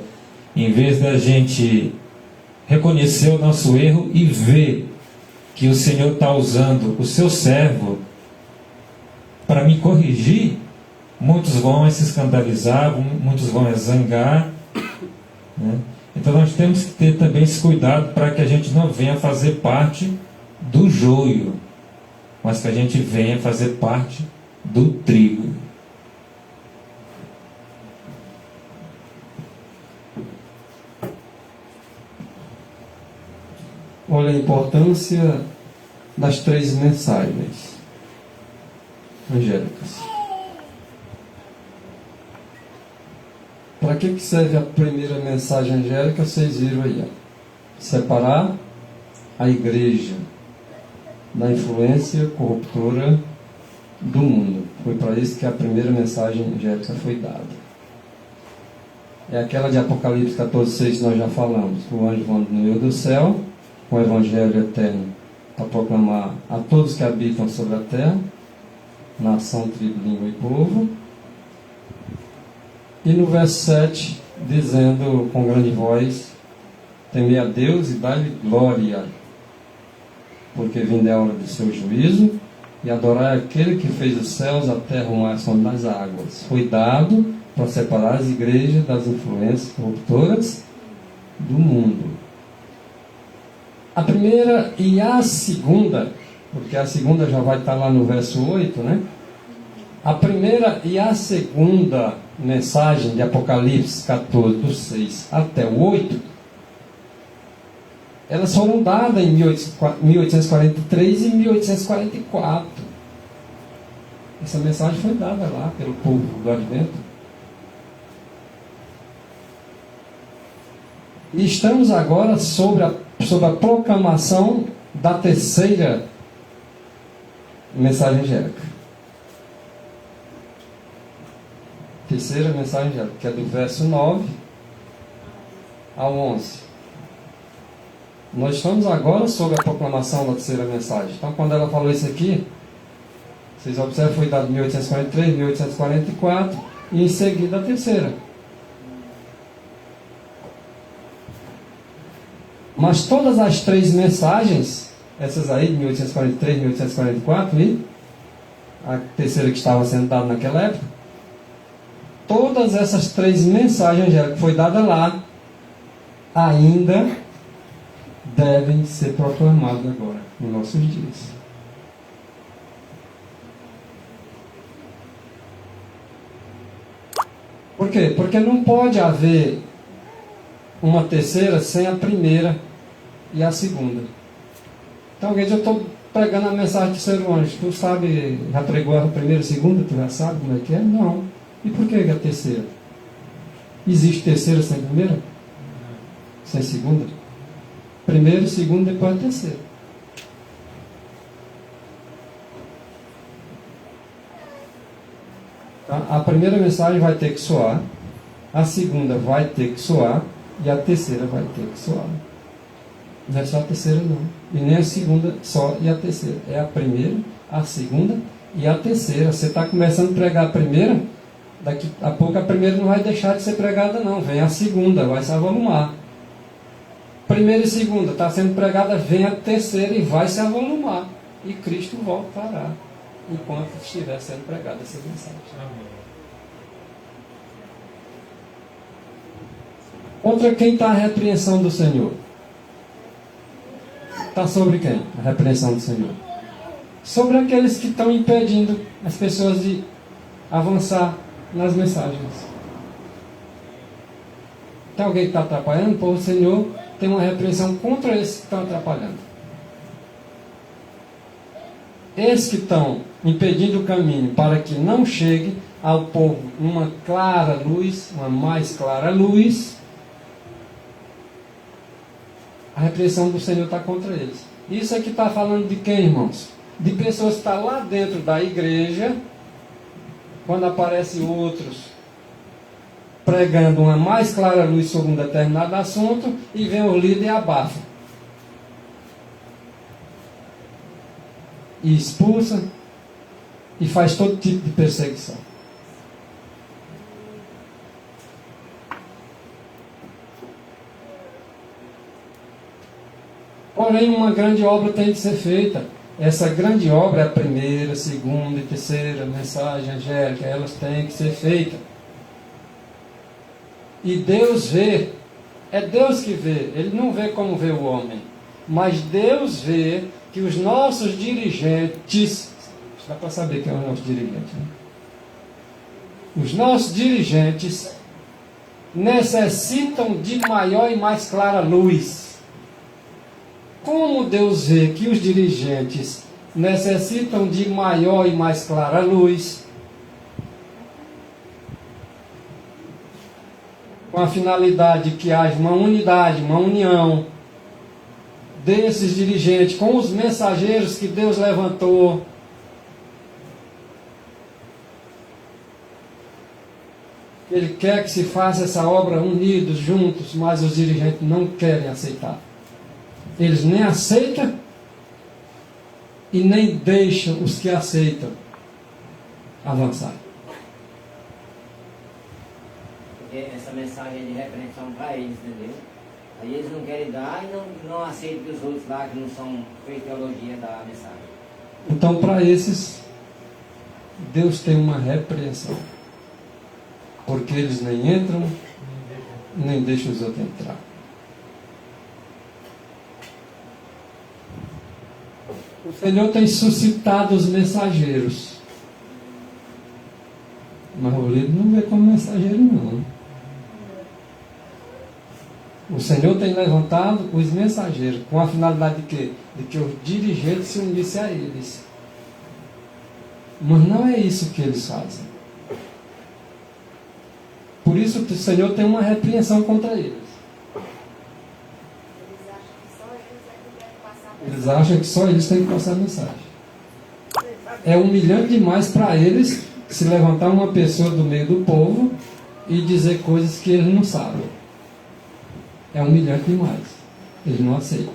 em vez da gente reconhecer o nosso erro e ver que o Senhor está usando o seu servo para me corrigir, muitos vão se escandalizar, muitos vão zangar, né? Então nós temos que ter também esse cuidado para que a gente não venha fazer parte do joio, mas que a gente venha fazer parte do trigo. Olha a importância das 3 mensagens angélicas. Para que serve a primeira mensagem angélica? Vocês viram aí, ó. Separar a igreja da influência corruptora do mundo. Foi para isso que a primeira mensagem angélica foi dada. É aquela de Apocalipse 14:6 que nós já falamos. O anjo voando no meio do céu, com o evangelho eterno, para proclamar a todos que habitam sobre a terra, nação, tribo, língua e povo. E no verso 7, dizendo com grande voz: temei a Deus e dai-lhe glória, porque vinda é a hora do seu juízo, e adorai aquele que fez os céus, a terra, o mar e a sombra das águas. Foi dado para separar as igrejas das influências corruptoras do mundo. A primeira e a segunda, porque a segunda já vai estar lá no verso 8, né? A primeira e a segunda mensagem de Apocalipse 14, do 6 até o 8, elas foram dadas em 1843 e 1844. Essa mensagem foi dada lá pelo povo do Advento. E estamos agora sobre a proclamação da terceira mensagem angélica. Terceira mensagem angélica, que é do verso 9 ao 11. Nós estamos agora sobre a proclamação da terceira mensagem. Então, quando ela falou isso aqui, vocês observam, foi dado em 1843, 1844, e em seguida a terceira. Mas todas as três mensagens, essas aí, de 1843, 1844, e a terceira que estava sendo dada naquela época, todas essas três mensagens angélicas que foi dada lá, ainda devem ser proclamadas agora, nos nossos dias. Por quê? Porque não pode haver uma terceira sem a primeira e a segunda. Então, alguém diz, eu estou pregando a mensagem do ser anjo. Tu sabe, já pregou a primeira e a segunda? Tu já sabe como é que é? Não. E por que a terceira? Existe terceira sem primeira? Sem segunda? Primeiro, segundo, depois a terceira. Tá? A primeira mensagem vai ter que soar, a segunda vai ter que soar e a terceira vai ter que soar. Não é só a terceira não. E nem a segunda só e a terceira. É a primeira, a segunda e a terceira. Você está começando a pregar a primeira, daqui a pouco a primeira não vai deixar de ser pregada não. Vem a segunda, vai se avolumar. Primeira e segunda está sendo pregada, vem a terceira e vai se avolumar. E Cristo voltará enquanto estiver sendo pregada essa mensagem. Contra quem está a repreensão do Senhor? Está sobre quem a repreensão do Senhor? Sobre aqueles que estão impedindo as pessoas de avançar nas mensagens. Tem alguém que está atrapalhando? Pô, o Senhor tem uma repreensão contra esses que estão atrapalhando. Esses que estão impedindo o caminho para que não chegue ao povo uma clara luz, uma mais clara luz, a repreensão do Senhor está contra eles. Isso aqui está falando de quem, irmãos? De pessoas que estão lá dentro da igreja, quando aparecem outros pregando uma mais clara luz sobre um determinado assunto, e vem o líder e abafa. E expulsa, e faz todo tipo de perseguição. Porém, uma grande obra tem de ser feita. Essa grande obra é a primeira, segunda e terceira mensagem angélica. Elas têm que ser feitas. E Deus vê, é Deus que vê, Ele não vê como vê o homem, mas Deus vê que os nossos dirigentes, dá para saber quem é o nosso dirigente, né? Os nossos dirigentes necessitam de maior e mais clara luz. Como Deus vê que os dirigentes necessitam de maior e mais clara luz, com a finalidade que haja uma unidade, uma união desses dirigentes com os mensageiros que Deus levantou. Ele quer que se faça essa obra unidos, juntos, mas os dirigentes não querem aceitar. Eles nem aceitam e nem deixam os que aceitam avançar. Porque essa mensagem é de repreensão para eles, entendeu? Aí eles não querem dar e não aceitam que os outros lá que não são feitos teologia da mensagem. Então, para esses, Deus tem uma repreensão. Porque eles nem entram, nem deixam os outros entrar. O Senhor tem suscitado os mensageiros. Mas o líder não vê como mensageiro, não. O Senhor tem levantado os mensageiros com a finalidade de quê? De que os dirigentes se unissem a eles. Mas não é isso que eles fazem. Por isso o Senhor tem uma repreensão contra eles. Eles acham que só eles têm que passar a mensagem. É humilhante demais para eles se levantar uma pessoa do meio do povo e dizer coisas que eles não sabem. É humilhante demais. Eles não aceitam.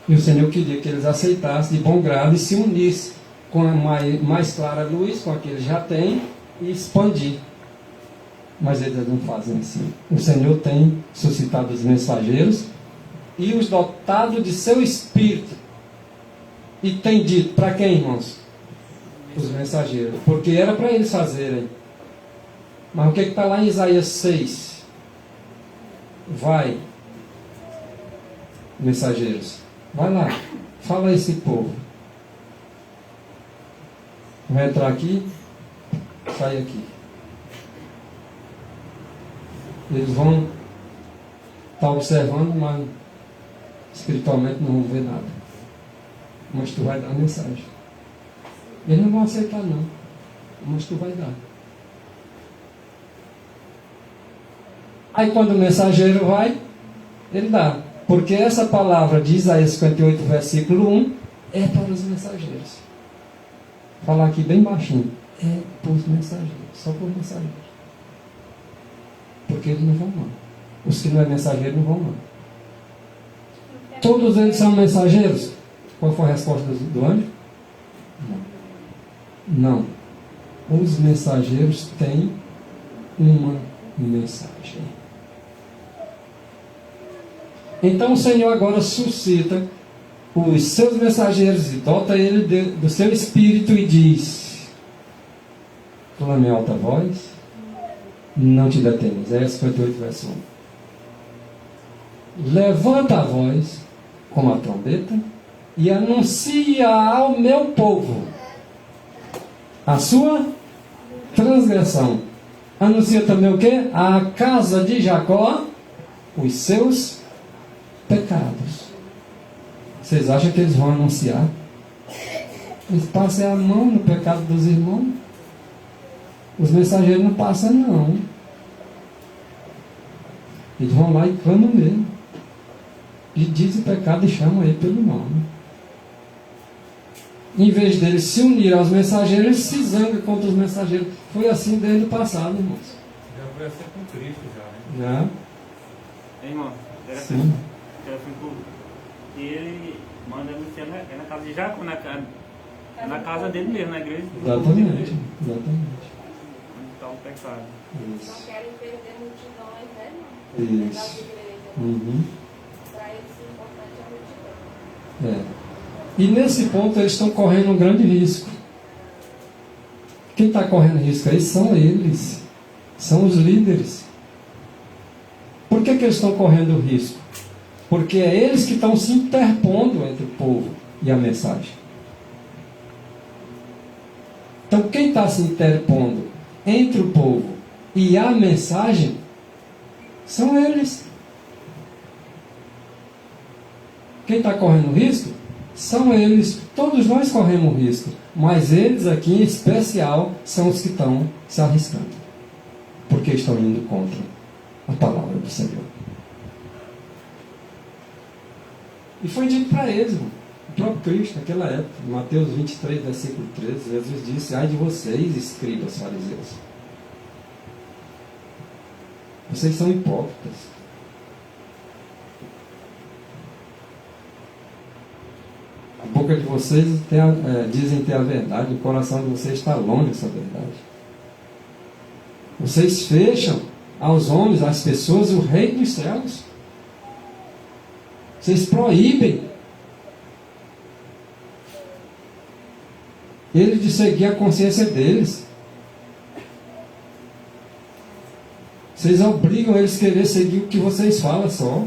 E o Senhor queria que eles aceitassem de bom grado e se unissem com a mais clara luz, com a que eles já têm, e expandir. Mas eles não fazem assim. O Senhor tem suscitado os mensageiros e os dotado de seu espírito. E tem dito para quem, irmãos? Os mensageiros. Porque era para eles fazerem. Mas o que está lá em Isaías 6? Vai, mensageiros. Vai lá. Fala a esse povo. Vai entrar aqui. Sai aqui. Eles vão estar observando, mas espiritualmente não vão ver nada. Mas tu vai dar a mensagem. Eles não vão aceitar não, mas tu vai dar. Aí quando o mensageiro vai, ele dá. Porque essa palavra de Isaías 58, versículo 1, é para os mensageiros. Vou falar aqui bem baixinho. É para os mensageiros, só para os mensageiros. Porque eles não vão não. Os que não é mensageiro não vão não. Todos eles são mensageiros? Qual foi a resposta do anjo? Não. Os mensageiros têm uma mensagem. Então o Senhor agora suscita os seus mensageiros e dota ele do seu espírito e diz: clame em alta voz, não te detenhas. Isaías 58, verso 1. Levanta a voz com a trombeta e anuncia ao meu povo a sua transgressão. Anuncia também o quê? A casa de Jacó os seus pecados. Vocês acham que eles vão anunciar? Eles passam a mão no pecado dos irmãos. Os mensageiros não passam não. Eles vão lá e clamam mesmo. E dizem o pecado e chamam ele pelo nome. Em vez deles se unir aos mensageiros, eles se zangam contra os mensageiros. Foi assim desde o passado, irmãos. Já foi assim com Cristo, já, né? Já? Irmão, Sim. e ele manda anunciar na casa de Jacó, na casa dele mesmo, na igreja. Exatamente. Onde está o pecado. Isso. Não querem perder multidões, né, irmão? Das Isso. igrejas. Uhum. Para eles o importante é a multidão. É. E nesse ponto eles estão correndo um grande risco. Quem está correndo risco aí são eles. São os líderes. Por que eles estão correndo risco? Porque é eles que estão se interpondo entre o povo e a mensagem. Então quem está se interpondo entre o povo e a mensagem são eles. Quem está correndo risco são eles. Todos nós corremos risco, mas eles aqui em especial são os que estão se arriscando, porque estão indo contra a palavra do Senhor. E foi dito para eles, irmão, o próprio Cristo, naquela época, em Mateus 23, versículo 13, Jesus disse: ai de vocês, escribas, fariseus, vocês são hipócritas. A boca de vocês dizem ter a verdade, o coração de vocês está longe dessa verdade. Vocês fecham aos homens, às pessoas, o reino dos céus. Vocês proíbem eles de seguir a consciência deles. Vocês obrigam eles a querer seguir o que vocês falam só.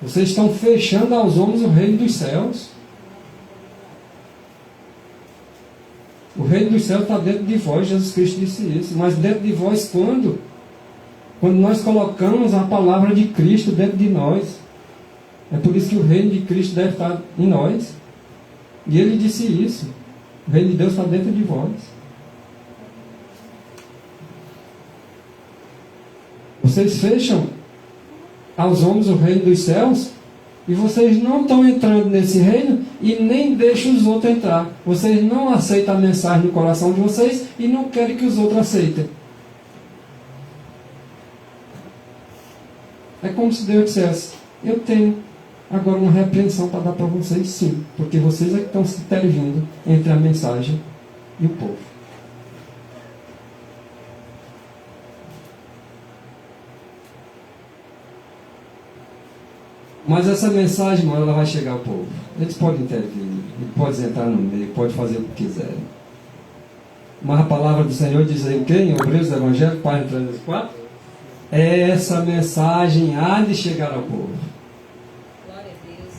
Vocês estão fechando aos homens o reino dos céus. O reino dos céus está dentro de vós, Jesus Cristo disse isso. Mas dentro de vós quando? Quando nós colocamos a palavra de Cristo dentro de nós. É por isso que o reino de Cristo deve estar em nós. E ele disse isso. O reino de Deus está dentro de vós. Vocês fecham aos homens o reino dos céus, e vocês não estão entrando nesse reino e nem deixam os outros entrar. Vocês não aceitam a mensagem no coração de vocês e não querem que os outros aceitem. É como se Deus dissesse: eu tenho agora uma repreensão para dar para vocês, sim, porque vocês é que estão se intervindo entre a mensagem e o povo. Mas essa mensagem, irmão, ela vai chegar ao povo. Eles podem intervir, eles podem entrar no meio, podem fazer o que quiserem. Mas a palavra do Senhor diz aí o quê? Em Hebreus do Evangelho, página 304. Essa mensagem há de chegar ao povo. Glória a Deus.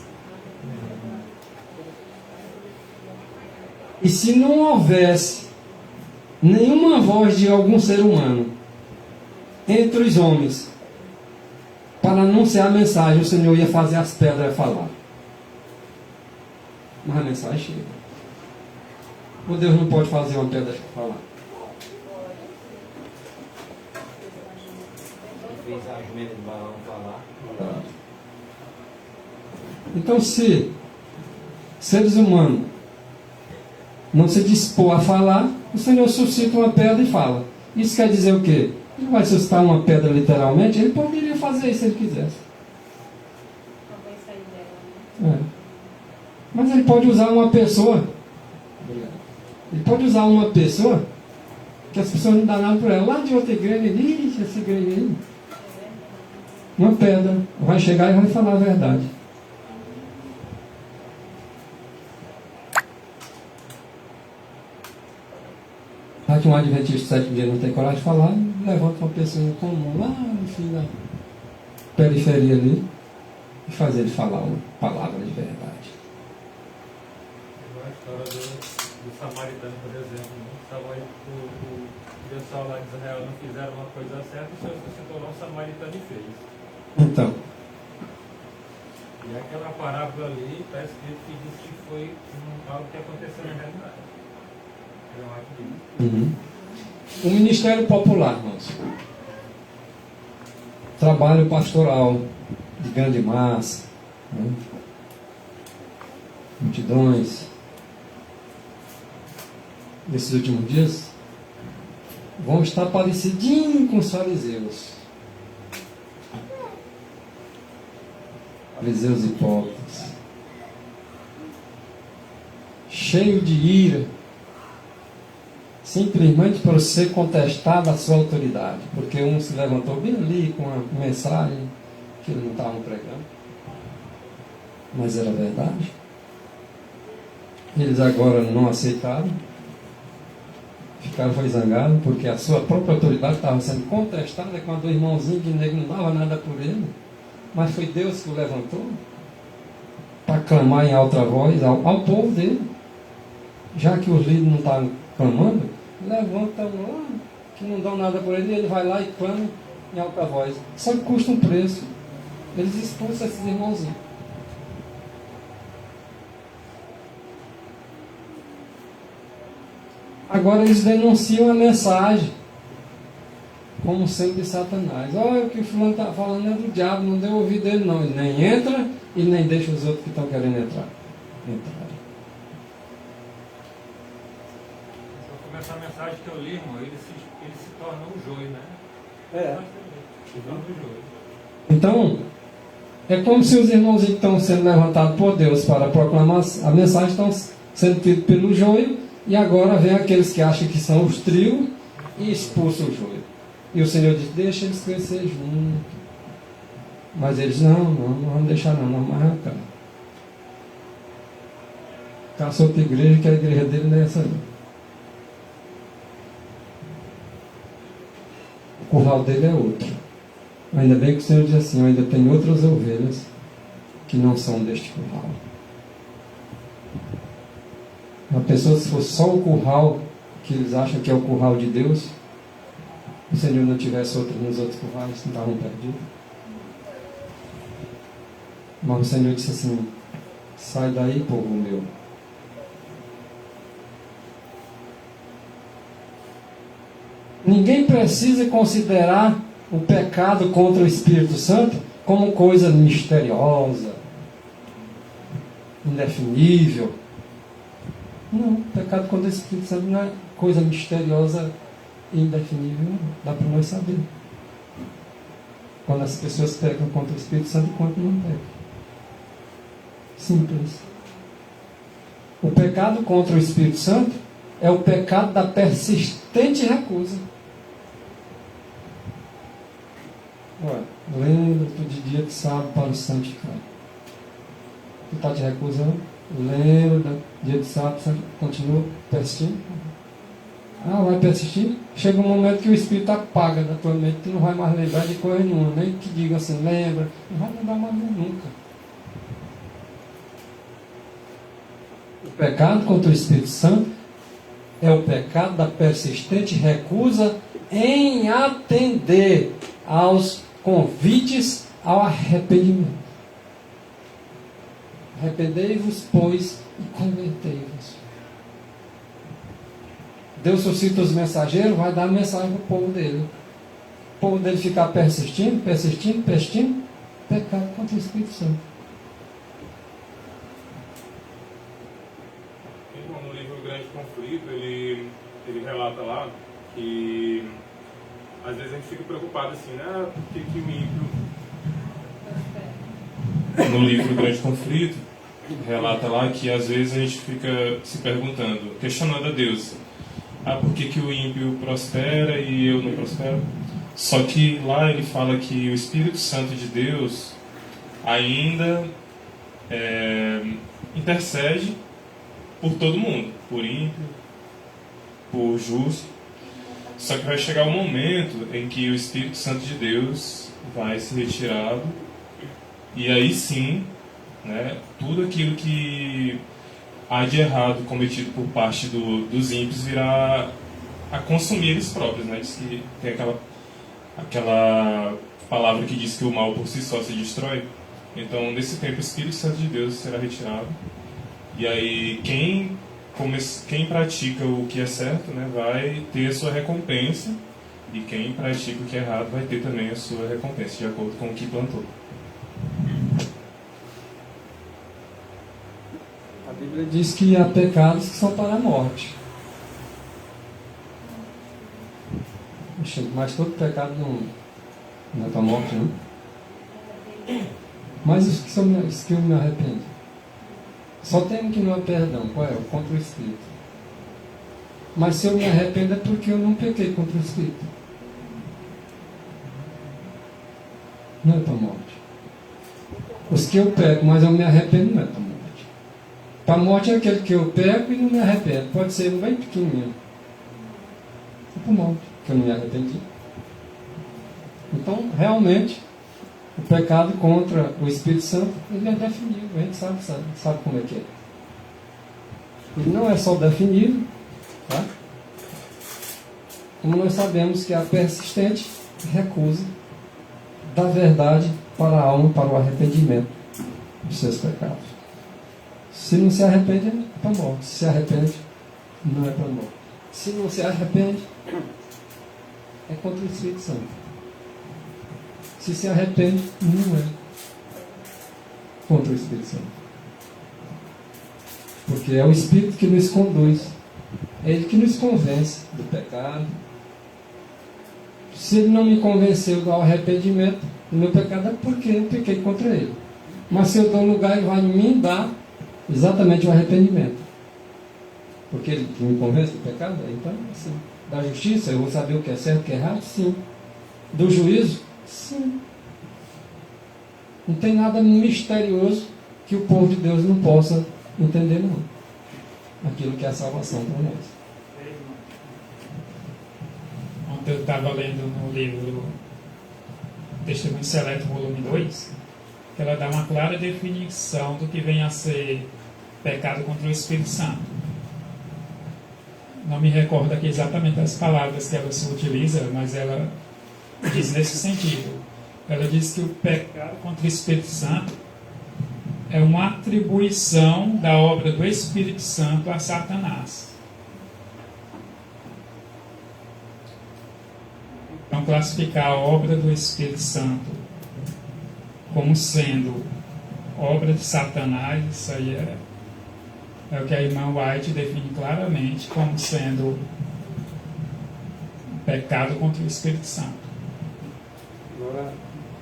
E se não houvesse nenhuma voz de algum ser humano entre os homens para anunciar a mensagem, o Senhor ia fazer as pedras falar. Mas a mensagem chega. O Deus não pode fazer uma pedra falar. Fez a jumenta de Balaão falar. Então, se seres humanos não se dispor a falar, o Senhor suscita uma pedra e fala. Isso quer dizer o quê? Ele vai suscitar uma pedra literalmente? Ele poderia fazer isso se ele quisesse. Talvez sair dela, né? É. Mas ele pode usar uma pessoa. Ele pode usar uma pessoa que as pessoas não dão nada por ela. Lá de outra igreja, ele diz: essa igreja aí. Uma pedra. Vai chegar e vai falar a verdade. Já que um adventista de 7 dias não tem coragem de falar, levanta uma pessoa comum lá no fim da periferia ali e faz ele falar uma palavra de verdade. A história do samaritano, por exemplo, o pessoal lá de Israel não fizeram uma coisa certa, o Senhor se tornou um samaritano e fez. Então, E aquela parábola ali está escrito que diz que foi algo que aconteceu na realidade. Eu acho que o ministério popular, irmãos, trabalho pastoral de grande massa, né? Multidões, nesses últimos dias vão estar parecidinho com os fariseus. Fariseus hipócritas, cheio de ira, simplesmente por ser contestado a sua autoridade, porque um se levantou bem ali com uma mensagem que eles não estavam pregando, mas era verdade. Eles agora não aceitaram, ficaram zangados, porque a sua própria autoridade estava sendo contestada com a do irmãozinho que não dava nada por ele, mas foi Deus que o levantou para clamar em alta voz ao povo dele. Já que os líderes não estavam clamando, levanta um lá que não dão nada por ele, e ele vai lá e clama em alta voz. Só que custa um preço. Eles expulsam esses irmãozinhos. Agora eles denunciam a mensagem como sendo de Satanás. Olha, o que o fulano está falando é do diabo, não deu ouvido dele não. Ele nem entra e nem deixa os outros que estão querendo entrar. essa mensagem que eu li, irmão, ele se torna um joio, né? Se torna um joio. Então, é como se os irmãos que estão sendo levantados por Deus para proclamar a mensagem estão sendo tidos pelo joio, e agora vem aqueles que acham que são os trios e expulsam o joio. E o Senhor diz: deixa eles crescer juntos. Mas eles: não vamos deixar não vamos arrancar. Caça outra igreja, que a igreja dele não é essa não. O curral dele é outro. Ainda bem que o Senhor diz assim: ainda tem outras ovelhas que não são deste curral. Uma pessoa, se fosse só o curral que eles acham que é o curral de Deus, o Senhor não tivesse outros nos outros currais, não estavam perdidos. Mas o Senhor disse assim: sai daí, povo meu. Ninguém precisa considerar o pecado contra o Espírito Santo como coisa misteriosa, indefinível. Não, o pecado contra o Espírito Santo não é coisa misteriosa e indefinível, não. Dá para nós saber. Quando as pessoas pecam contra o Espírito Santo e quando não pecam. Simples. O pecado contra o Espírito Santo é o pecado da persistente recusa. Olha, lembra-te de dia de sábado para o santificar. Tu está te recusando? Lembra do dia de sábado, continua persistindo? Ah, vai persistir? Chega um momento que o Espírito apaga da tua mente, tu não vai mais lembrar de coisa nenhuma, nem que diga assim, lembra, não vai lembrar mais nunca. O pecado contra o Espírito Santo é o pecado da persistente recusa em atender aos convites ao arrependimento. Arrependei-vos, pois, e convertei-vos. Deus suscita os mensageiros, vai dar mensagem para o povo dele. O povo dele ficar persistindo, pecado contra o Espírito Santo. Então, no livro Grande Conflito, ele relata lá que às vezes a gente fica preocupado assim, né? Por que o ímpio... No livro Grande Conflito, relata lá que às vezes a gente fica se perguntando, questionando a Deus. Ah, por que o ímpio prospera e eu não prospero? Só que lá ele fala que o Espírito Santo de Deus ainda intercede por todo mundo, por ímpio, por justo. Só que vai chegar um momento em que o Espírito Santo de Deus vai ser retirado e aí sim, né, tudo aquilo que há de errado cometido por parte dos ímpios virá a consumir eles próprios, né? Diz que tem aquela palavra que diz que o mal por si só se destrói. Então, nesse tempo, o Espírito Santo de Deus será retirado. E aí, quem pratica o que é certo, né, vai ter a sua recompensa. E quem pratica o que é errado vai ter também a sua recompensa, de acordo com o que plantou. A Bíblia diz que há pecados que são para a morte. Mas todo pecado não é para a morte, não? Mas os que eu me arrependo. Só tem um que não é perdão. Qual é? O contra o Espírito. Mas se eu me arrependo é porque eu não pequei contra o Espírito. Não é para a morte. Os que eu peco, mas eu me arrependo, não é para a morte. Para a morte é aquele que eu peco e não me arrependo. Pode ser um bem pequenininho. É para a morte, que eu não me arrependi. Então, realmente, o pecado contra o Espírito Santo, ele é definido. A gente sabe como é que é. Ele não é só definido, tá? Como nós sabemos que a persistente recusa da verdade para a alma, para o arrependimento dos seus pecados. Se não se arrepende, é para a morte. Se se arrepende, não é para a morte. Se não se arrepende, é contra o Espírito Santo. Se se arrepende, não é contra o Espírito Santo. Porque é o Espírito que nos conduz. É Ele que nos convence do pecado. Se Ele não me convenceu do arrependimento do meu pecado, é porque eu pequei contra Ele. Mas se eu dou lugar, Ele vai me dar exatamente o arrependimento. Porque Ele que me convence do pecado, então, sim. Da justiça, eu vou saber o que é certo e o que é errado? Sim. Do juízo? Sim. Não tem nada misterioso que o povo de Deus não possa entender, não. Aquilo que é a salvação para nós. Ontem eu estava lendo no livro Testemunho Seleto, volume 2, que ela dá uma clara definição do que vem a ser pecado contra o Espírito Santo. Não me recordo aqui exatamente as palavras que ela se utiliza, mas ela diz nesse sentido. Ela diz que o pecado contra o Espírito Santo é uma atribuição da obra do Espírito Santo a Satanás. Então, classificar a obra do Espírito Santo como sendo obra de Satanás, isso aí é o que a irmã White define claramente como sendo pecado contra o Espírito Santo. Agora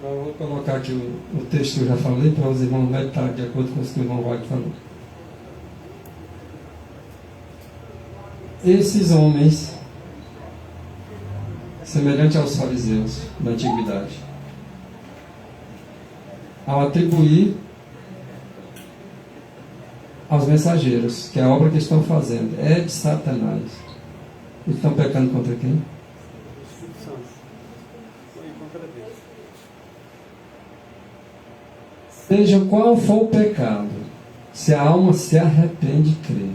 eu vou colocar aqui o texto que eu já falei para os irmãos meditarem de acordo com o que o irmão White falou. Esses homens, semelhante aos fariseus da antiguidade, ao atribuir aos mensageiros que a obra que estão fazendo é de Satanás, eles estão pecando contra quem? Seja qual for o pecado, se a alma se arrepende e crê,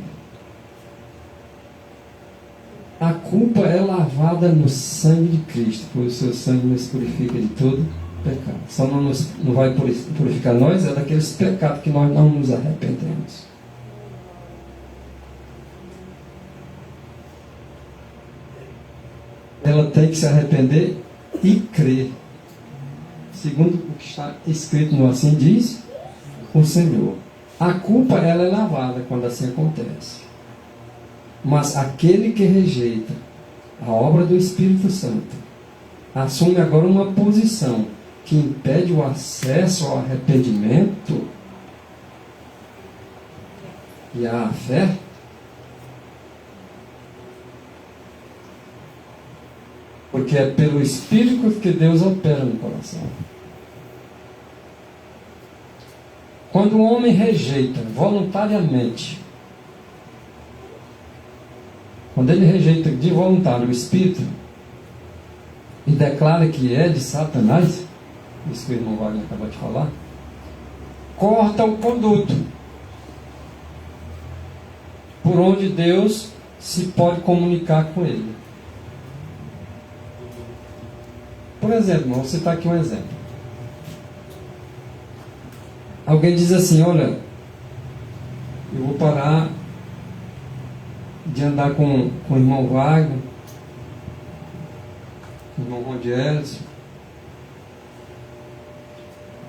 a culpa é lavada no sangue de Cristo, pois o seu sangue nos purifica de todo pecado. Só não vai purificar nós, é daqueles pecados que nós não nos arrependemos. Ela tem que se arrepender e crer, segundo o que está escrito no assim diz o Senhor. A culpa ela é lavada quando assim acontece. Mas aquele que rejeita a obra do Espírito Santo assume agora uma posição que impede o acesso ao arrependimento e à fé. Porque é pelo Espírito que Deus opera no coração. Quando o homem rejeita voluntariamente, quando ele rejeita de voluntário o Espírito e declara que é de Satanás, isso que o irmão Wagner acabou de falar, corta o conduto por onde Deus se pode comunicar com ele. Por exemplo, vou citar aqui um exemplo. Alguém diz assim, olha, eu vou parar de andar com o irmão Wagner, com o irmão Rondieles,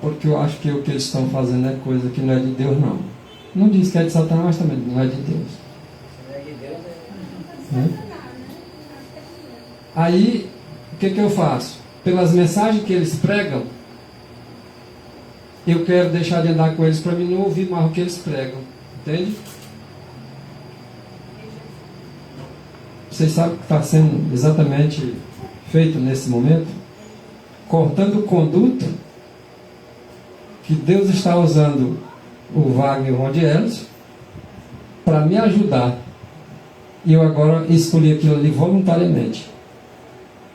porque eu acho que o que eles estão fazendo é coisa que não é de Deus, não. Não diz que é de Satanás, mas também não é de Deus. Aí, o que eu faço? Pelas mensagens que eles pregam, eu quero deixar de andar com eles para mim não ouvir mais o que eles pregam. Entende? Vocês sabem o que está sendo exatamente feito nesse momento? Cortando o conduto que Deus está usando o Wagner e o Rondieles para me ajudar. E eu agora escolhi aquilo ali voluntariamente,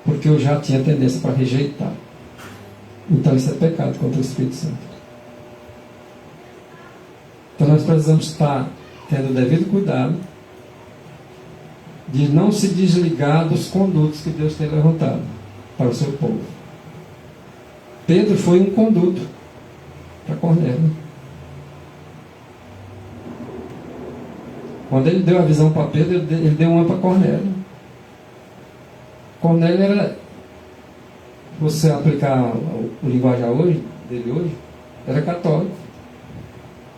porque eu já tinha tendência para rejeitar. Então isso é pecado contra o Espírito Santo. Então nós precisamos estar tendo o devido cuidado de não se desligar dos condutos que Deus tem levantado para o seu povo. Pedro foi um conduto para Cornélio. Quando ele deu a visão para Pedro, ele deu uma para Cornélio. Cornélio era, você aplicar o linguajar dele hoje, era católico.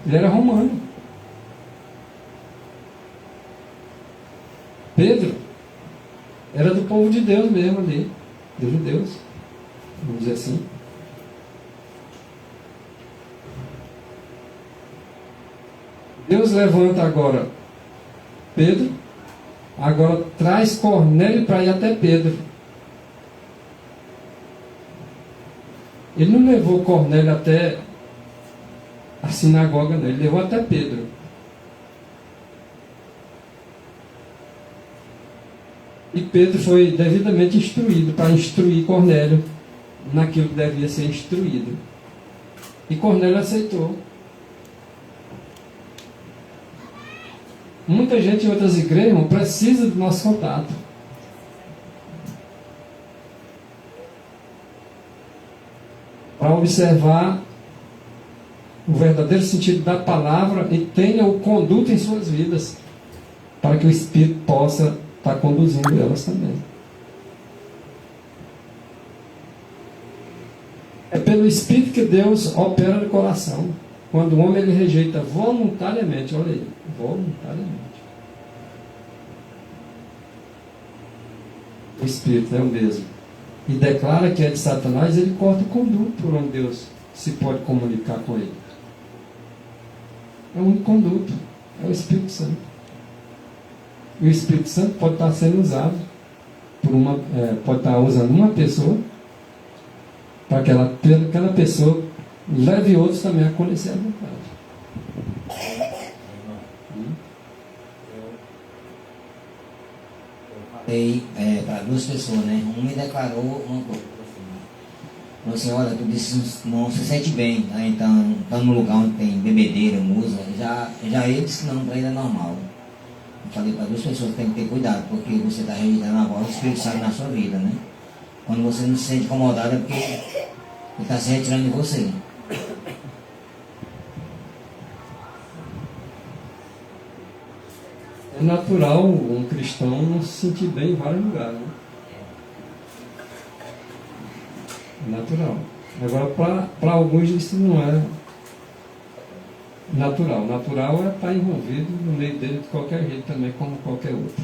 Ele era romano. Pedro era do povo de Deus mesmo ali, dos judeus, vamos dizer assim. Deus levanta agora Pedro, agora traz Cornélio para ir até Pedro. Ele não levou Cornélio até a sinagoga, não. Ele levou até Pedro. E Pedro foi devidamente instruído para instruir Cornélio naquilo que devia ser instruído. E Cornélio aceitou. Muita gente em outras igrejas precisa do nosso contato. Para observar o verdadeiro sentido da palavra e tenha o conduto em suas vidas, para que o Espírito possa estar conduzindo elas também. É pelo Espírito que Deus opera no coração. Quando o homem ele rejeita voluntariamente, olha aí, voluntariamente. O Espírito é o mesmo. E declara que é de Satanás, ele corta o conduto por onde Deus se pode comunicar com ele. É um conduto, é o Espírito Santo. E o Espírito Santo pode estar sendo usado pode estar usando uma pessoa para que aquela pessoa leve outros também a conhecer a verdade. Eu falei para duas pessoas, né? Um me declarou uma coisa. Falou assim, olha, tu disse não se sente bem, né? Então, estando no lugar onde tem bebedeira, música, já ele disse que não, para ele é normal. Eu falei para duas pessoas que tem que ter cuidado, porque você está rejeitando a voz do Espírito Santo na sua vida, né? Quando você não se sente incomodado é porque ele está se retirando de você. É natural um cristão não se sentir bem em vários lugares, né? É natural. Agora, para alguns isso não é natural. Natural é estar envolvido no meio dele de qualquer jeito também, como qualquer outro.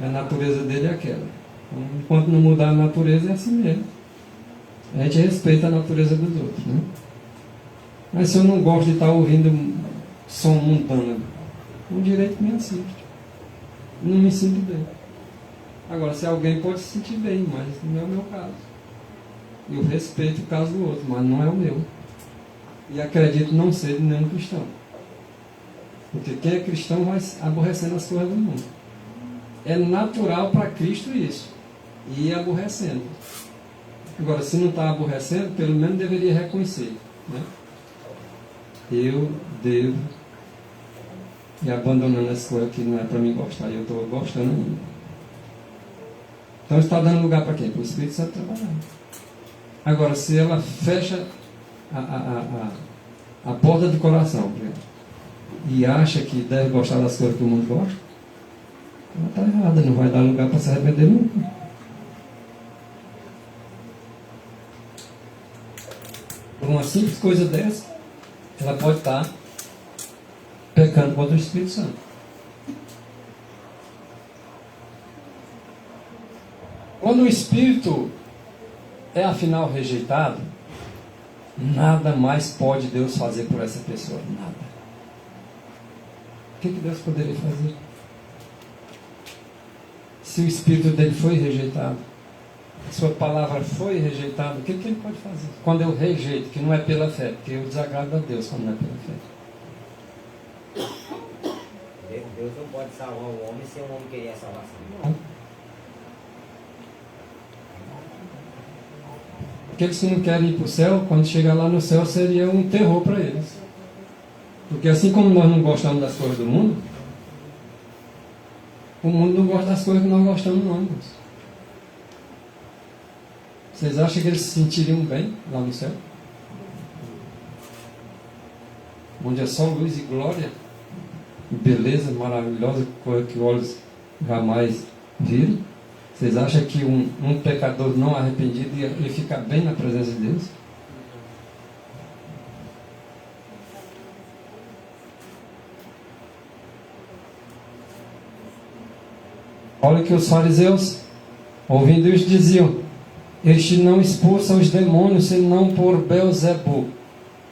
A natureza dele é aquela. Então, enquanto não mudar a natureza, é assim mesmo. A gente respeita a natureza dos outros, né? Mas se eu não gosto de estar ouvindo som mundano, um direito me assiste. Não me sinto bem. Agora, se alguém pode se sentir bem, mas não é o meu caso. Eu respeito o caso do outro, mas não é o meu. E acredito não ser de nenhum cristão. Porque quem é cristão vai aborrecendo as coisas do mundo. É natural para Cristo isso. E ir aborrecendo. Agora, se não está aborrecendo, pelo menos deveria reconhecer, né? Eu devo ir abandonando as coisas que não é para mim gostar. E eu estou gostando ainda. Então está dando lugar para quem? Para o Espírito Santo trabalhar. Agora, se ela fecha a porta do coração e acha que deve gostar das coisas que o mundo gosta, ela está errada, não vai dar lugar para se arrepender nunca. Por uma simples coisa dessa, ela pode estar pecando contra o Espírito Santo. Quando o Espírito é afinal rejeitado, nada mais pode Deus fazer por essa pessoa. Nada. O que Deus poderia fazer? Se o Espírito dele foi rejeitado, a sua palavra foi rejeitada, o que ele pode fazer? Quando eu rejeito, que não é pela fé, porque eu desagrado a Deus quando não é pela fé. Deus não pode salvar o homem sem o homem querer a salvação. Não. Aqueles que não querem ir para o céu, quando chegar lá no céu, seria um terror para eles. Porque assim como nós não gostamos das coisas do mundo, o mundo não gosta das coisas que nós gostamos, não, irmãos. Vocês acham que eles se sentiriam bem lá no céu? Onde é só luz e glória, e beleza maravilhosa, coisa que olhos jamais viram. Vocês acham que um pecador não arrependido ia ficar bem na presença de Deus? Olha que os fariseus, ouvindo isso, diziam: este não expulsa os demônios senão por Beelzebub,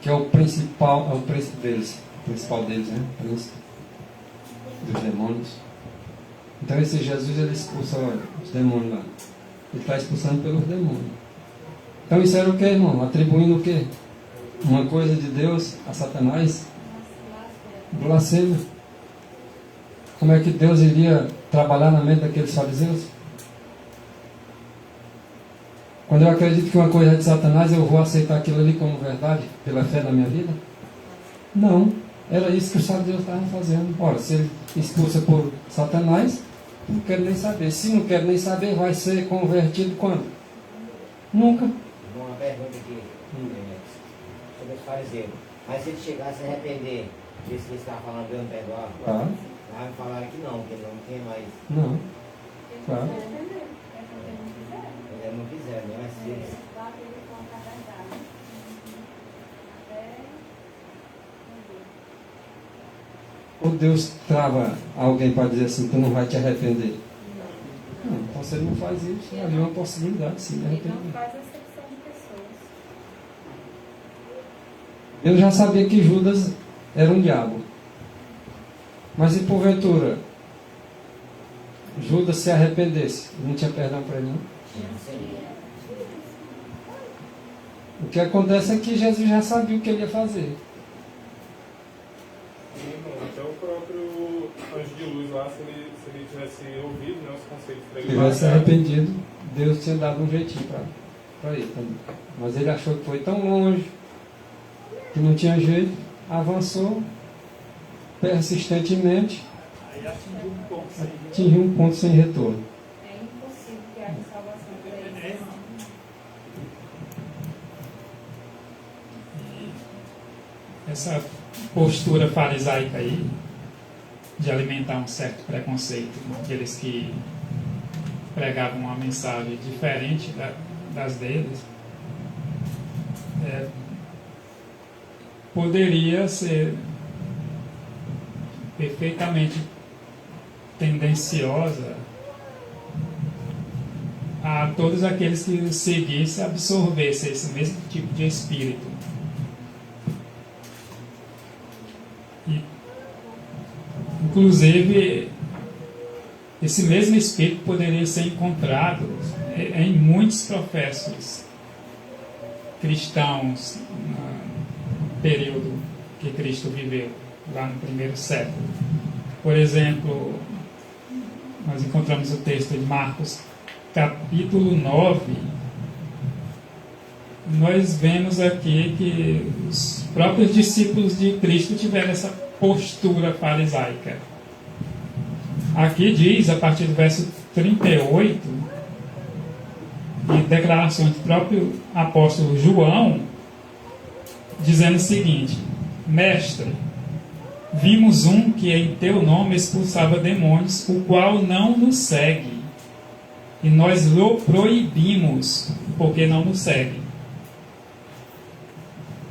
que é o principal, o príncipe deles, né? Príncipe dos demônios. Então esse Jesus, ele expulsa os demônios lá. Ele está expulsando pelos demônios. Então isso era o que, irmão? Atribuindo o quê? Uma coisa de Deus a Satanás? Blasfêmia. Como é que Deus iria trabalhar na mente daqueles fariseus? Quando eu acredito que uma coisa é de Satanás, eu vou aceitar aquilo ali como verdade, pela fé na minha vida? Não. Era isso que os fariseus estavam fazendo. Ora, se ele expulsa por Satanás, não quero nem saber. Se não quero nem saber, vai ser convertido quando? Nunca. Uma pergunta aqui sobre os fariseus. Mas se ele chegar a se arrepender disso que ele estava falando, Deus não perdoa? Claro. Lá me falaram que não, que não tem mais. Não. Claro. Eles não quiseram, né? Mas se eles... Ou Deus trava alguém para dizer assim, tu não vai te arrepender? Não, então se ele não faz isso, havia uma possibilidade sim de Ele não arrependimento. faz acepção de pessoas. Eu já sabia que Judas era um diabo. Mas e porventura, Judas se arrependesse, não tinha perdão para ele não? O que acontece é que Jesus já sabia o que ele ia fazer. Até o próprio anjo de luz lá, se ele tivesse ouvido, né, os conselhos para Se ele tivesse largar, arrependido, Deus tinha dado um jeitinho para ele também. Mas ele achou que foi tão longe, que não tinha jeito, avançou persistentemente, Aí atingiu um ponto sem atingiu um ponto sem retorno. É impossível que haja salvação para eles. essa postura farisaica aí, de alimentar um certo preconceito daqueles que pregavam uma mensagem diferente das deles, poderia ser perfeitamente tendenciosa a todos aqueles que seguissem absorvessem esse mesmo tipo de espírito. E, inclusive, esse mesmo espírito poderia ser encontrado em muitos professos cristãos no período que Cristo viveu, lá no primeiro século. Por exemplo, nós encontramos o texto de Marcos, capítulo 9. Nós vemos aqui que os próprios discípulos de Cristo tiveram essa postura farisaica. Aqui diz, a partir do verso 38, em declarações do próprio apóstolo João, dizendo o seguinte: Mestre, vimos um que em teu nome expulsava demônios, o qual não nos segue, e nós lhe proibimos, porque não nos segue.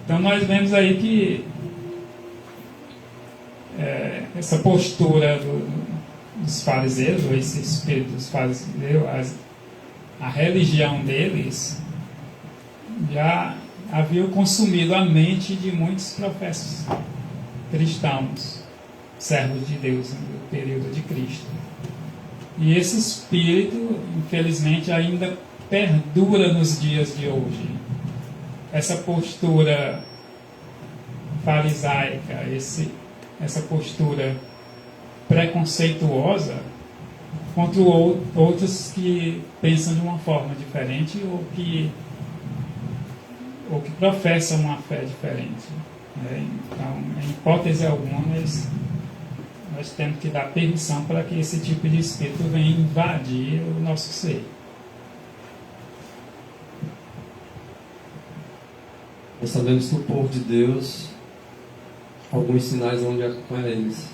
Então nós vemos aí que essa postura dos fariseus, ou esse espírito dos fariseus, a religião deles já havia consumido a mente de muitos profetas cristãos, servos de Deus no período de Cristo. E esse espírito, infelizmente, ainda perdura nos dias de hoje. Essa postura farisaica, essa postura preconceituosa contra outros que pensam de uma forma diferente ou que professam uma fé diferente. Então, em hipótese alguma, nós temos que dar permissão para que esse tipo de espírito venha invadir o nosso ser. Nós sabemos que o povo de Deus, alguns sinais vão de acompanhar eles.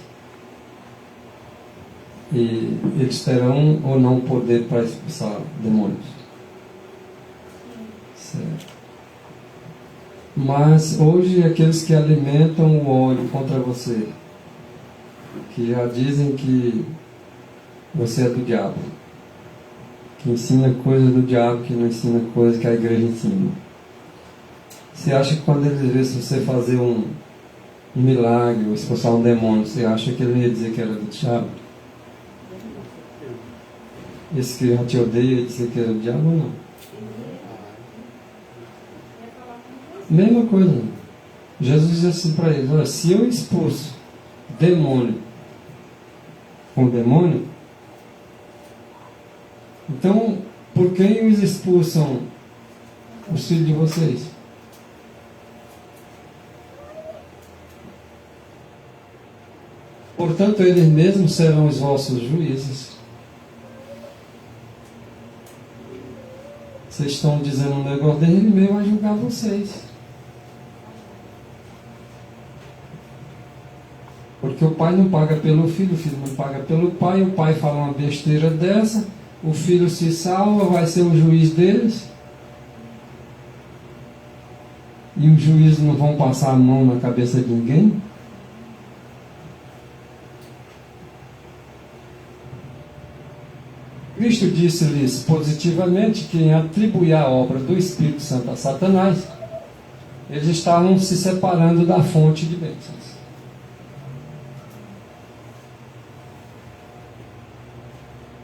E eles terão ou não poder para expulsar demônios. Certo. Mas hoje aqueles que alimentam o ódio contra você, que já dizem que você é do diabo, que ensina coisas do diabo, que não ensina coisas que a igreja ensina. Você acha que quando eles vê você fazer um milagre, ou expulsar um demônio, você acha que ele ia dizer que era do diabo? Esse que já te odeia ia dizer que era do diabo ou não? Mesma coisa. Jesus diz assim para eles: olha, se eu expulso demônio com demônio, então por quem os expulsam os filhos de vocês? Portanto, eles mesmos serão os vossos juízes. Vocês estão dizendo um negócio dele, ele mesmo vai julgar vocês. Porque o pai não paga pelo filho, o filho não paga pelo pai, o pai fala uma besteira dessa, o filho se salva, vai ser o juiz deles. E os juízes não vão passar a mão na cabeça de ninguém? Cristo disse-lhes positivamente que em atribuir a obra do Espírito Santo a Satanás, eles estavam se separando da fonte de bênçãos.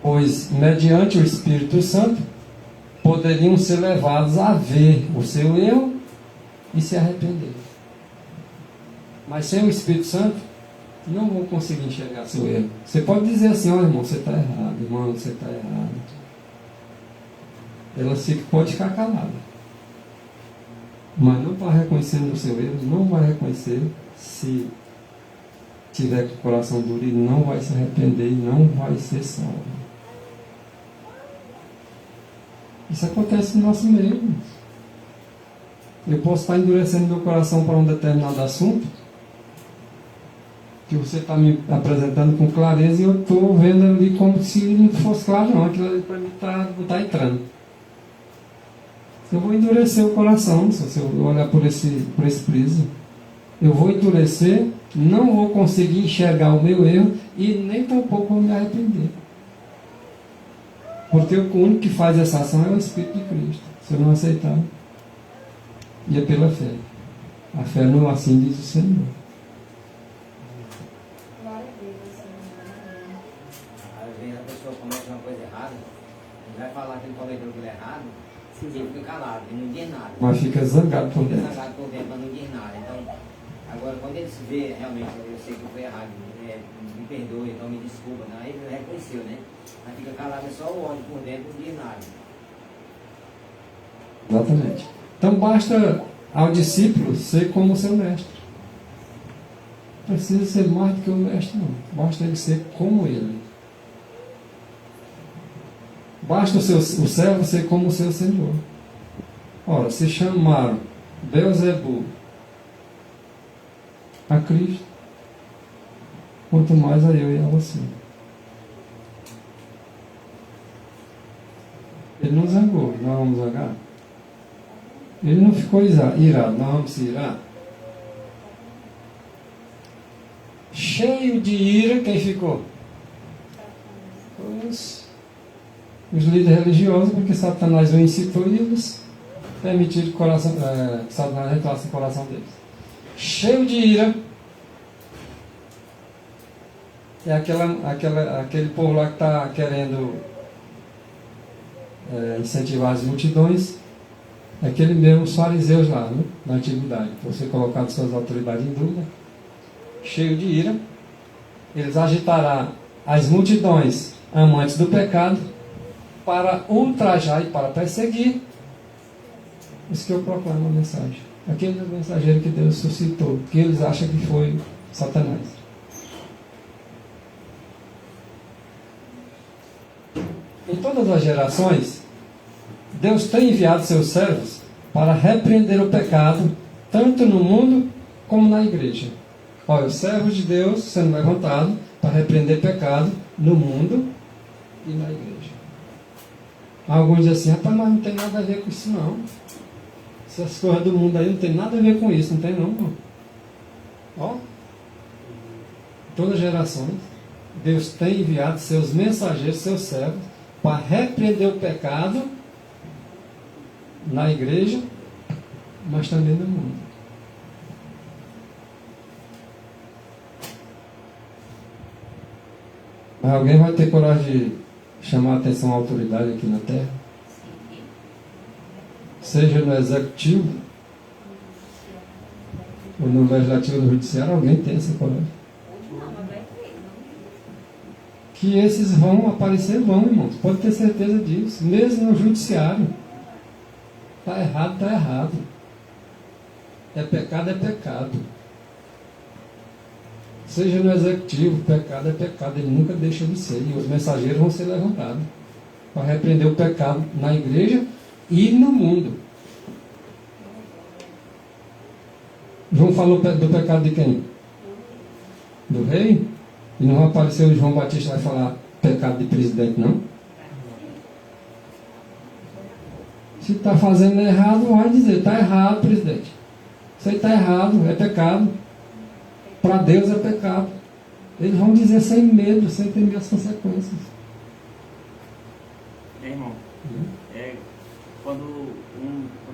Pois, mediante o Espírito Santo, poderiam ser levados a ver o seu erro e se arrepender. Mas sem o Espírito Santo, não vão conseguir enxergar seu erro. Você pode dizer assim: olha, irmão, você está errado, irmão, você está errado. Ela pode ficar calada, mas não está reconhecendo o seu erro, não vai reconhecer. Se tiver com o coração duro, e não vai se arrepender e não vai ser salvo. Isso acontece no nosso meio, irmãos. Eu posso estar endurecendo meu coração para um determinado assunto, que você está me apresentando com clareza, e eu estou vendo ali como se não fosse claro, não. Aquilo ali para mim não está entrando. Eu vou endurecer o coração, se eu olhar por esse prisma. Eu vou endurecer, não vou conseguir enxergar o meu erro e nem tampouco vou me arrepender. Porque o único que faz essa ação é o Espírito de Cristo. Se eu não aceitar, e é pela fé. A fé não, assim diz o Senhor. Glória a Deus, Senhor. Às vezes a pessoa comete uma coisa errada, ele vai falar que ele cometeu aquilo errado, e ele fica calado, ele não diz nada. Mas fica zangado por Fica dentro. zangado por dentro, mas não diz nada. Então, agora, quando ele se vê, realmente, eu sei que foi errado, me perdoe, então me desculpa, não, aí ele reconheceu, né? Mas fica calado, é só o ódio por dentro, não diz nada. Exatamente. Então basta ao discípulo ser como o seu mestre. Não precisa ser mais do que o mestre, não. Basta ele ser como ele. Basta o servo ser como o seu Senhor. Ora, se chamaram Beelzebul a Cristo, quanto mais a eu e a você. Ele não zangou, nós vamos zangar. Ele não ficou irado, nós vamos se irar. Cheio de ira, quem ficou? Os líderes religiosos, porque Satanás o incitou e eles permitiram que Satanás entrasse no coração deles. Cheio de ira, é aquele povo lá que está querendo incentivar as multidões, aquele mesmo os fariseus lá, né, na antiguidade, por ser colocado suas autoridades em dúvida, cheio de ira, eles agitarão as multidões amantes do pecado para ultrajar e para perseguir os que eu proclamo a mensagem. Aquele mensageiro que Deus suscitou, que eles acham que foi Satanás. Em todas as gerações, Deus tem enviado seus servos para repreender o pecado, tanto no mundo como na igreja. Olha, os servos de Deus sendo levantados para repreender pecado no mundo e na igreja. Alguns dizem assim: rapaz, mas não tem nada a ver com isso não. Essas coisas do mundo aí não tem nada a ver com isso, não tem não, irmão. Ó, todas as gerações, Deus tem enviado seus mensageiros, seus servos, para repreender o pecado na igreja, mas também no mundo. Mas alguém vai ter coragem de chamar a atenção à autoridade aqui na terra? Seja no executivo ou no legislativo ou no judiciário, alguém tem essa coragem. Que esses vão aparecer, irmãos. Pode ter certeza disso. Mesmo no judiciário. Está errado, está errado. É pecado, é pecado. Seja no executivo, pecado é pecado. Ele nunca deixa de ser. E os mensageiros vão ser levantados para repreender o pecado na igreja e no mundo. João falou do pecado de quem? Do rei? E não vai aparecer o João Batista vai falar pecado de presidente, não? Se está fazendo errado, vai dizer: está errado, presidente. Isso aí está errado, é pecado. Para Deus é pecado. Eles vão dizer sem medo, sem temer as consequências. Irmão, quando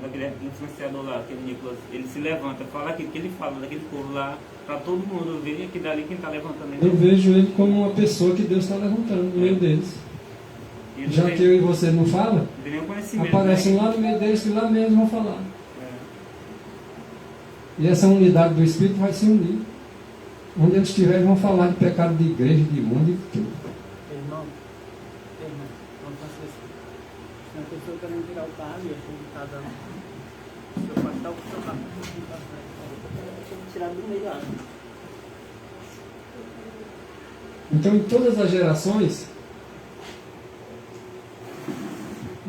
aquele influenciador lá, aquele Nicolas, ele se levanta, fala aquilo que ele fala daquele povo lá, para todo mundo ver que dali quem está levantando ele. Eu vejo ele como uma pessoa que Deus está levantando no meio deles. Já que eu e você não fala, não tem nenhum conhecimento, aparecem lá no meio deles que lá mesmo vão falar. E essa unidade do Espírito vai se unir. Onde eles estiverem vão falar de pecado de igreja, de mundo e de tudo. Irmão, vamos fazer assim. Se uma pessoa querendo tirar o carro e assim de cada um, eu posso dar o seu carro. Deixa eu tirar do meio da água. Então, em todas as gerações,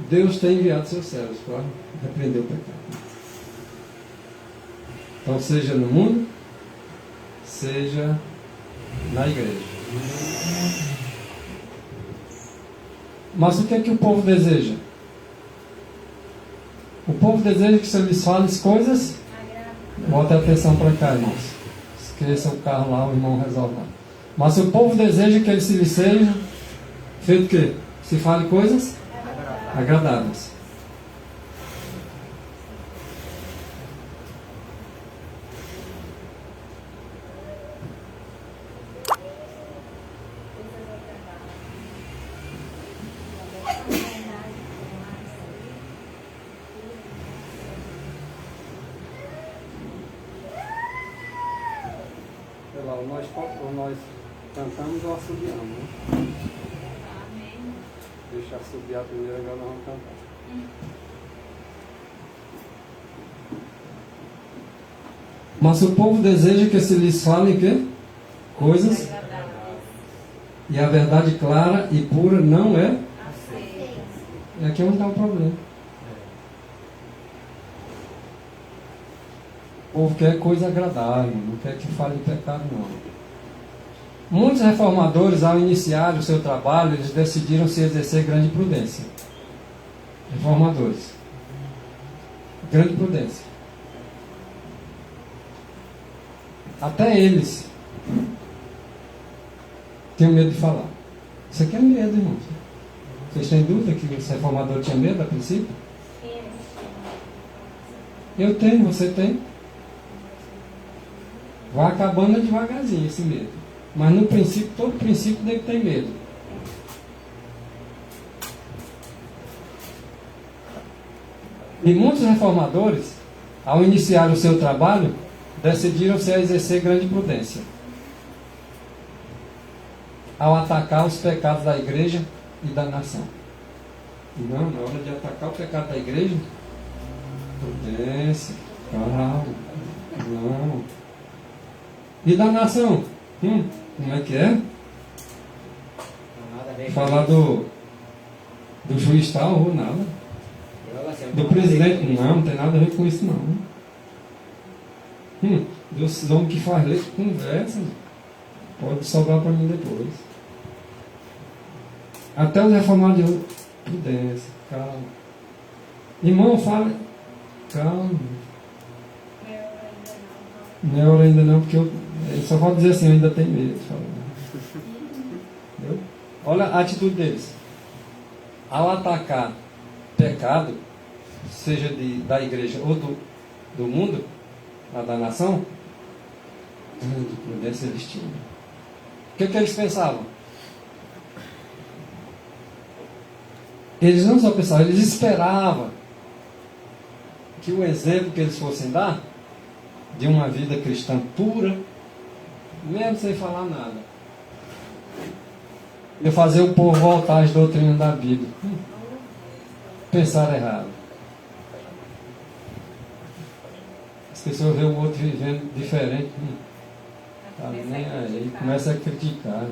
Deus tem enviado seus servos para repreender o pecado. Então, seja no mundo, seja na igreja. Mas o que é que o povo deseja? O povo deseja que se lhes fale coisas. Bota atenção para cá, irmãos. Esqueça o carro lá, o irmão resolve lá. Mas o povo deseja que ele se lhe seja feito o quê? Se fale coisas agradáveis. Nós cantamos ou assobiamos, né? Amém. Deixa assobiar primeiro, agora nós vamos cantar. Mas o povo deseja que se lhes fale o quê? Coisas. E a verdade clara e pura não é. E aqui é onde está o problema. O povo quer coisa agradável, não quer que fale de pecado, não. Muitos reformadores, ao iniciar o seu trabalho, eles decidiram se exercer grande prudência. Reformadores. Grande prudência. Até eles tinham medo de falar. Isso aqui é medo, irmãos. Vocês têm dúvida que os reformadores tinham medo a princípio? Eu tenho, você tem. Vai acabando devagarzinho esse medo. Mas no princípio, todo princípio deve ter medo. E muitos reformadores, ao iniciar o seu trabalho, decidiram-se a exercer grande prudência. Ao atacar os pecados da igreja e da nação. Não, na hora de atacar o pecado da igreja, prudência, calma, não. E da nação? Como é que é? Falar do juiz tal ou nada. Do presidente, não tem nada a ver com isso não. Dos homens que faz leite, conversa. Pode sobrar para mim depois. Até os reformados de prudência, calma. Irmão, fala. Calma. Não é hora ainda não, porque eu só vou dizer assim, eu ainda tenho medo. Entendeu? Olha a atitude deles. Ao atacar pecado, seja da igreja ou do mundo, da nação, grande prudência eles tinham. O que eles pensavam? Eles não só pensavam, eles esperavam que o exemplo que eles fossem dar de uma vida cristã pura, mesmo sem falar nada, ia fazer o povo voltar às doutrinas da Bíblia. Pensar errado. As pessoas veem o outro vivendo diferente. Tá nem aí, começa a criticar.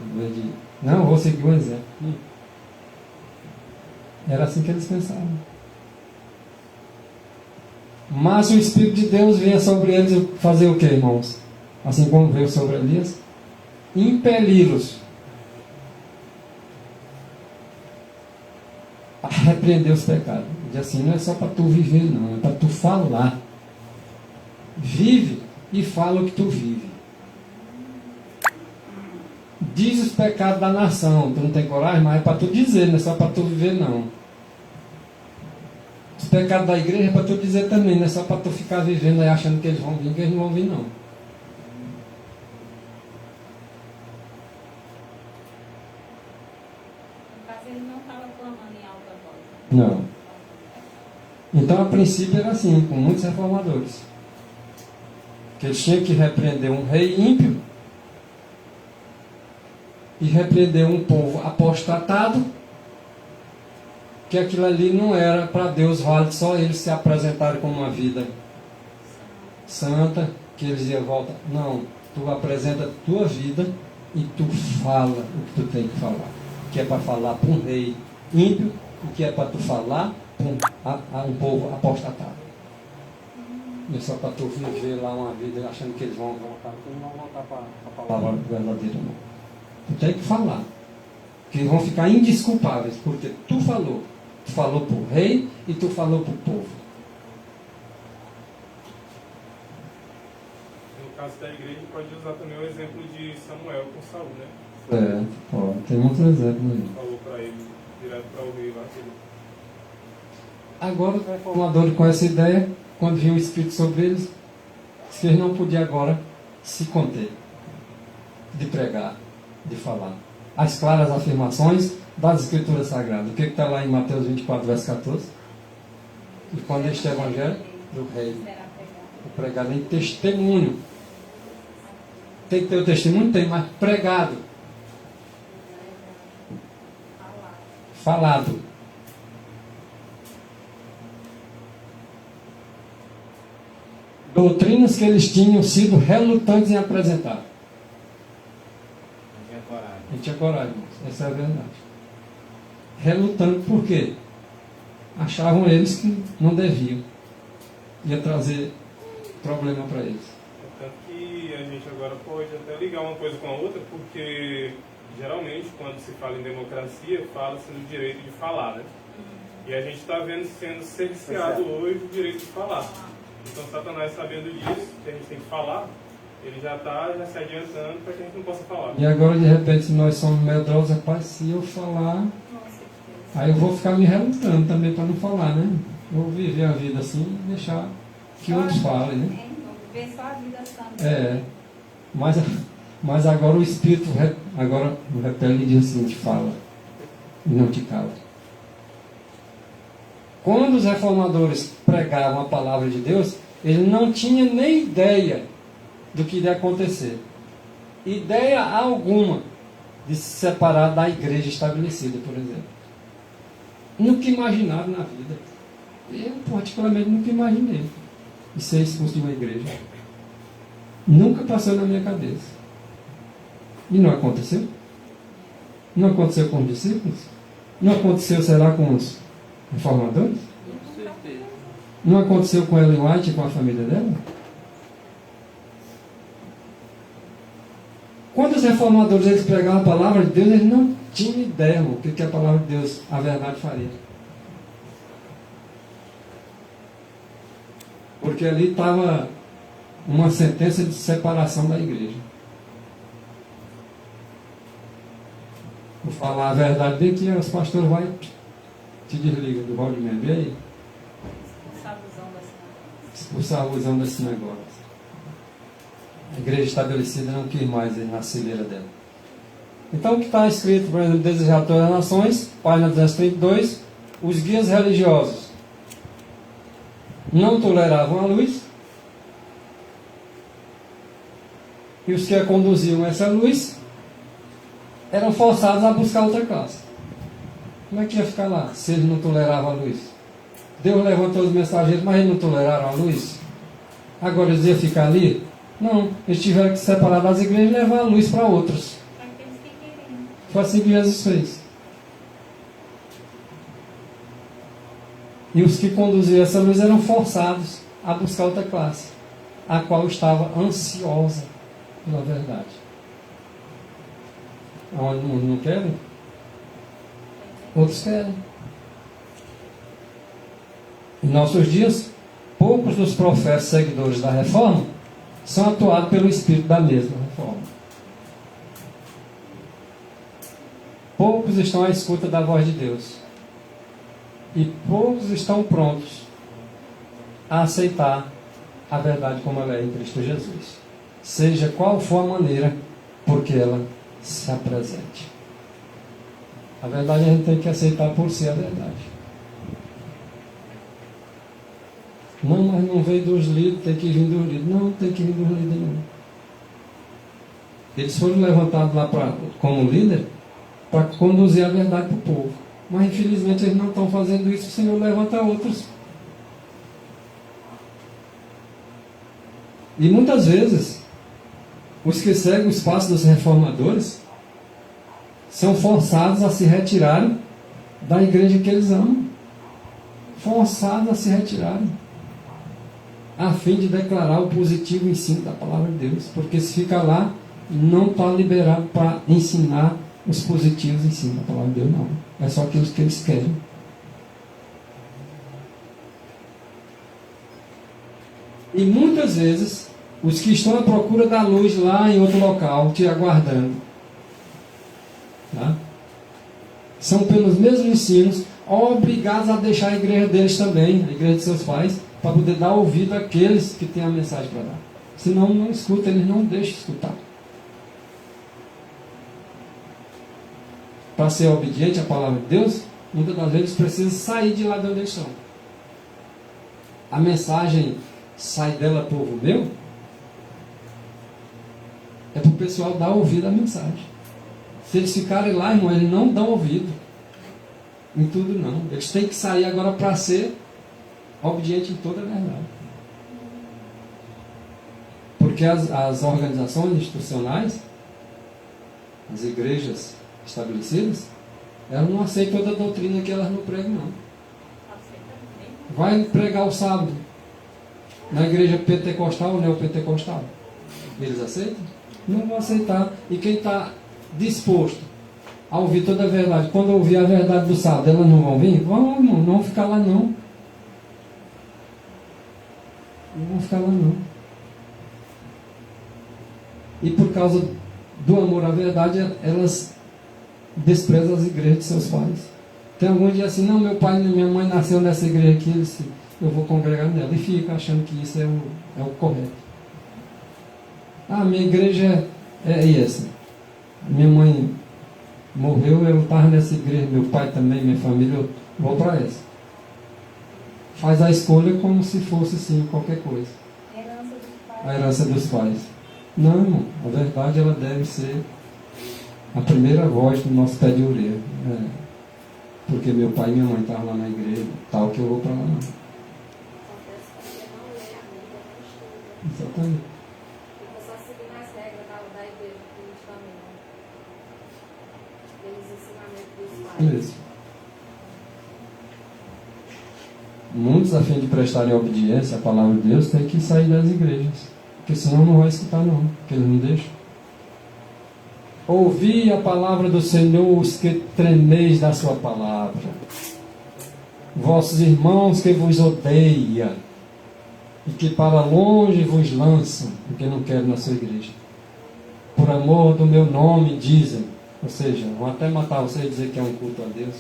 Não, eu vou seguir o exemplo. Era assim que eles pensavam. Mas o Espírito de Deus vinha sobre eles fazer o que, irmãos? Assim como veio sobre Elias? Impeli-los a repreender os pecados. E assim, não é só para tu viver, não. É para tu falar. Vive e fala o que tu vive. Diz os pecados da nação. Tu não tem coragem, mas é para tu dizer, não é só para tu viver, não. pecados da igreja é para tu dizer também, não é só para tu ficar vivendo aí achando que eles vão vir, que eles não vão vir não. No caso, ele não estava clamando em alta voz. Não. Então, a princípio era assim, com muitos reformadores. Que eles tinham que repreender um rei ímpio e repreender um povo apostatado, que aquilo ali não era para Deus válido, só eles se apresentarem como uma vida santa, que eles iam voltar. Não, tu apresenta a tua vida e tu fala o que tu tem que falar. Que é para falar para um rei ímpio, o que é para tu falar a um povo apostatado. Não é só para tu viver lá uma vida achando que eles vão voltar, porque eles não vão voltar para a palavra verdadeira, não. Tu tem que falar. Que eles vão ficar indesculpáveis, porque tu falou. Tu falou para o rei e tu falou para o povo. No caso da igreja, pode usar também o exemplo de Samuel com Saul, né? Pode. Tem muitos exemplos aí. Falou para ele, direto para o rei lá. Agora os reformadores com essa ideia, quando vinha o Espírito sobre eles, que eles não podiam agora se conter de pregar, de falar. As claras afirmações das Escrituras Sagradas. O que está lá em Mateus 24, verso 14? E quando este evangelho do rei, o pregado em testemunho. Tem que ter o testemunho? Tem, mas pregado. Falado. Doutrinas que eles tinham sido relutantes em apresentar. Não tinha coragem, irmãos. Essa é a verdade. Relutante por quê? Achavam eles que não deviam. Ia trazer problema para eles. Tanto que a gente agora pode até ligar uma coisa com a outra, porque geralmente quando se fala em democracia, fala-se no direito de falar, né? E a gente está vendo sendo cerceado hoje o direito de falar. Então Satanás, sabendo disso, que a gente tem que falar, ele já está se adiantando para que a gente não possa falar. E agora, de repente, se nós somos medrosos, rapaz, se eu falar, aí eu vou ficar me relutando também para não falar, né? Vou viver a vida assim e deixar que outros falem, né? Viver só a vida santa. Mas agora o Espírito agora o repele e diz assim, te fala e não te cala. Quando os reformadores pregavam a palavra de Deus, eles não tinham nem ideia do que iria acontecer. Ideia alguma de se separar da igreja estabelecida, por exemplo. Nunca imaginaram na vida. Eu, particularmente, nunca imaginei de ser expulso de uma igreja. Nunca passou na minha cabeça. E não aconteceu? Não aconteceu com os discípulos? Não aconteceu, será, com os reformadores? Não aconteceu com Ellen White e com a família dela? Quando os reformadores eles pregavam a palavra de Deus, eles não tinham ideia, irmão, o que a palavra de Deus, a verdade, faria. Porque ali estava uma sentença de separação da igreja. Vou falar a verdade bem que os pastores vão te desliga do Valdemir. E aí? Expulsar o usão das sinagogas. A igreja estabelecida não quis mais ir na fileira dela. Então o que está escrito, por exemplo, Desejar todas as nações, página 232, os guias religiosos não toleravam a luz, e os que a conduziam essa luz eram forçados a buscar outra classe. Como é que ia ficar lá, se eles não toleravam a luz? Deus levantou os mensageiros, mas eles não toleraram a luz. Agora eles iam ficar ali? Não, eles tiveram que se separar das igrejas e levar a luz para outros. Foi assim que Jesus fez. E os que conduziam essa luz eram forçados a buscar outra classe, a qual estava ansiosa pela verdade. Onde não querem? Outros querem. Em nossos dias, poucos dos profetas seguidores da reforma são atuados pelo espírito da mesma reforma. Poucos estão à escuta da voz de Deus. E poucos estão prontos a aceitar a verdade como ela é em Cristo Jesus. Seja qual for a maneira por que ela se apresente. A verdade a gente tem que aceitar por ser a verdade. Não, mas não veio dos líderes, tem que vir dos líderes. Não, tem que vir dos líderes não. Eles foram levantados lá como líder para conduzir a verdade para o povo. Mas infelizmente eles não estão fazendo isso, o Senhor levanta outros. E muitas vezes, os que seguem os passos dos reformadores são forçados a se retirarem da igreja que eles amam. Forçados a se retirarem, a fim de declarar o positivo ensino da palavra de Deus. Porque se ficar lá, não está liberado para ensinar os positivos ensinos da palavra de Deus, não. É só aquilo que eles querem. E muitas vezes, os que estão à procura da luz lá em outro local, te aguardando, tá? São pelos mesmos ensinos obrigados a deixar a igreja deles também, a igreja de seus pais, para poder dar ouvido àqueles que têm a mensagem para dar. Senão não escuta, eles não deixam escutar. Para ser obediente à palavra de Deus, muitas das vezes precisa sair de lá de onde eles estão. A mensagem sai dela, povo meu, é para o pessoal dar ouvido à mensagem. Se eles ficarem lá, irmão, eles não dão ouvido em tudo, não. Eles têm que sair agora para ser obediente em toda a verdade. Porque as organizações institucionais, as igrejas estabelecidas, elas não aceitam toda a doutrina que elas não pregam, não. Vai pregar o sábado na igreja pentecostal ou neopentecostal? Eles aceitam? Não vão aceitar. E quem está disposto a ouvir toda a verdade, quando ouvir a verdade do sábado, elas não vão vir? Vão, irmão, não vão ficar lá, não. Não vão ficar lá, não. E por causa do amor à verdade, elas desprezam as igrejas de seus pais. Tem alguns que dizem assim, não, meu pai e minha mãe nasceu nessa igreja aqui, eu vou congregar nela. E fica achando que isso é o correto. Ah, minha igreja é essa. Minha mãe morreu, eu estava nessa igreja, meu pai também, minha família, eu vou para essa. Faz a escolha como se fosse assim, qualquer coisa. A herança dos pais. Não, irmão, a verdade ela deve ser a primeira voz do nosso pé de orelha. Porque meu pai e minha mãe estavam lá na igreja, tal que eu vou para lá não. Exatamente. Fica só seguindo as regras da igreja também. Pelos ensinamentos dos pais. Isso. Muitos, a fim de prestarem obediência à palavra de Deus, têm que sair das igrejas. Porque senão não vai escutar não, porque eles não deixam. Ouvi a palavra do Senhor, os que tremeis da sua palavra. Vossos irmãos que vos odeiam e que para longe vos lançam, porque não querem na sua igreja. Por amor do meu nome dizem, ou seja, vão até matar você e dizer que é um culto a Deus.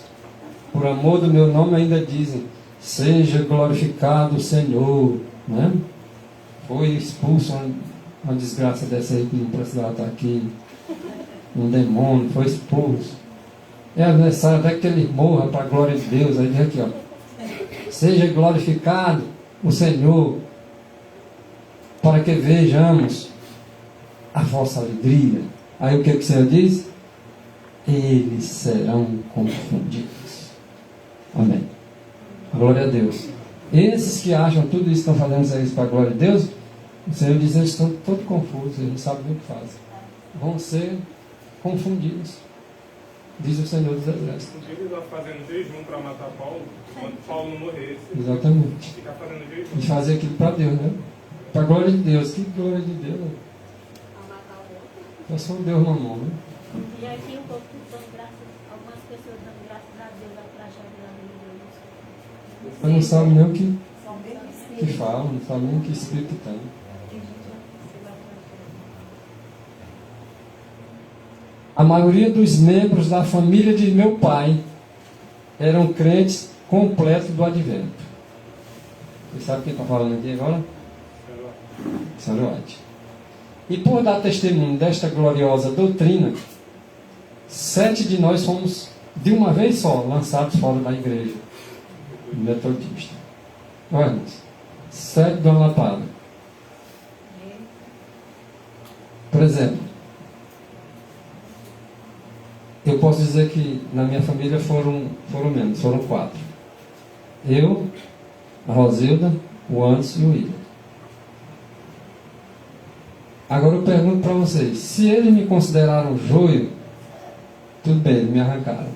Por amor do meu nome ainda dizem, seja glorificado o Senhor, né? Foi expulso uma desgraça dessa aí que não precisava estar aqui. Um demônio, foi expulso. É necessário até que ele morra para a glória de Deus. Aí diz aqui, ó. Seja glorificado o Senhor, para que vejamos a vossa alegria. Aí o que o Senhor diz? Eles serão confundidos. Amém. Glória a Deus. Esses que acham tudo isso, estão fazendo isso para a glória de Deus, o Senhor diz, eles estão todos confusos, eles não sabem o que fazem. Vão ser confundidos, diz o Senhor dos Exércitos. Eles lá fazendo jejum para matar Paulo, quando Paulo não morresse. Exatamente. Ficar fazendo jejum. E fazer aquilo para Deus, né? Para a glória de Deus. Que glória de Deus? Só se for Deus na mão, né? E aqui um pouco dando graças, algumas pessoas dando graças a Deus para achar que Deus. Mas não sabe nem o que fala, não sabe nem que espírito tem. A maioria dos membros da família de meu pai eram crentes completo do advento. Você sabe quem está falando aqui agora? Sr. White. E por dar testemunho desta gloriosa doutrina, 7 de nós fomos, de uma vez só, lançados fora da igreja metodista. Olha, 7 de uma lapada. Por exemplo, eu posso dizer que na minha família foram menos, foram 4. Eu, a Rosilda, o Anderson e o William. Agora eu pergunto para vocês, se eles me consideraram joio, tudo bem, eles me arrancaram.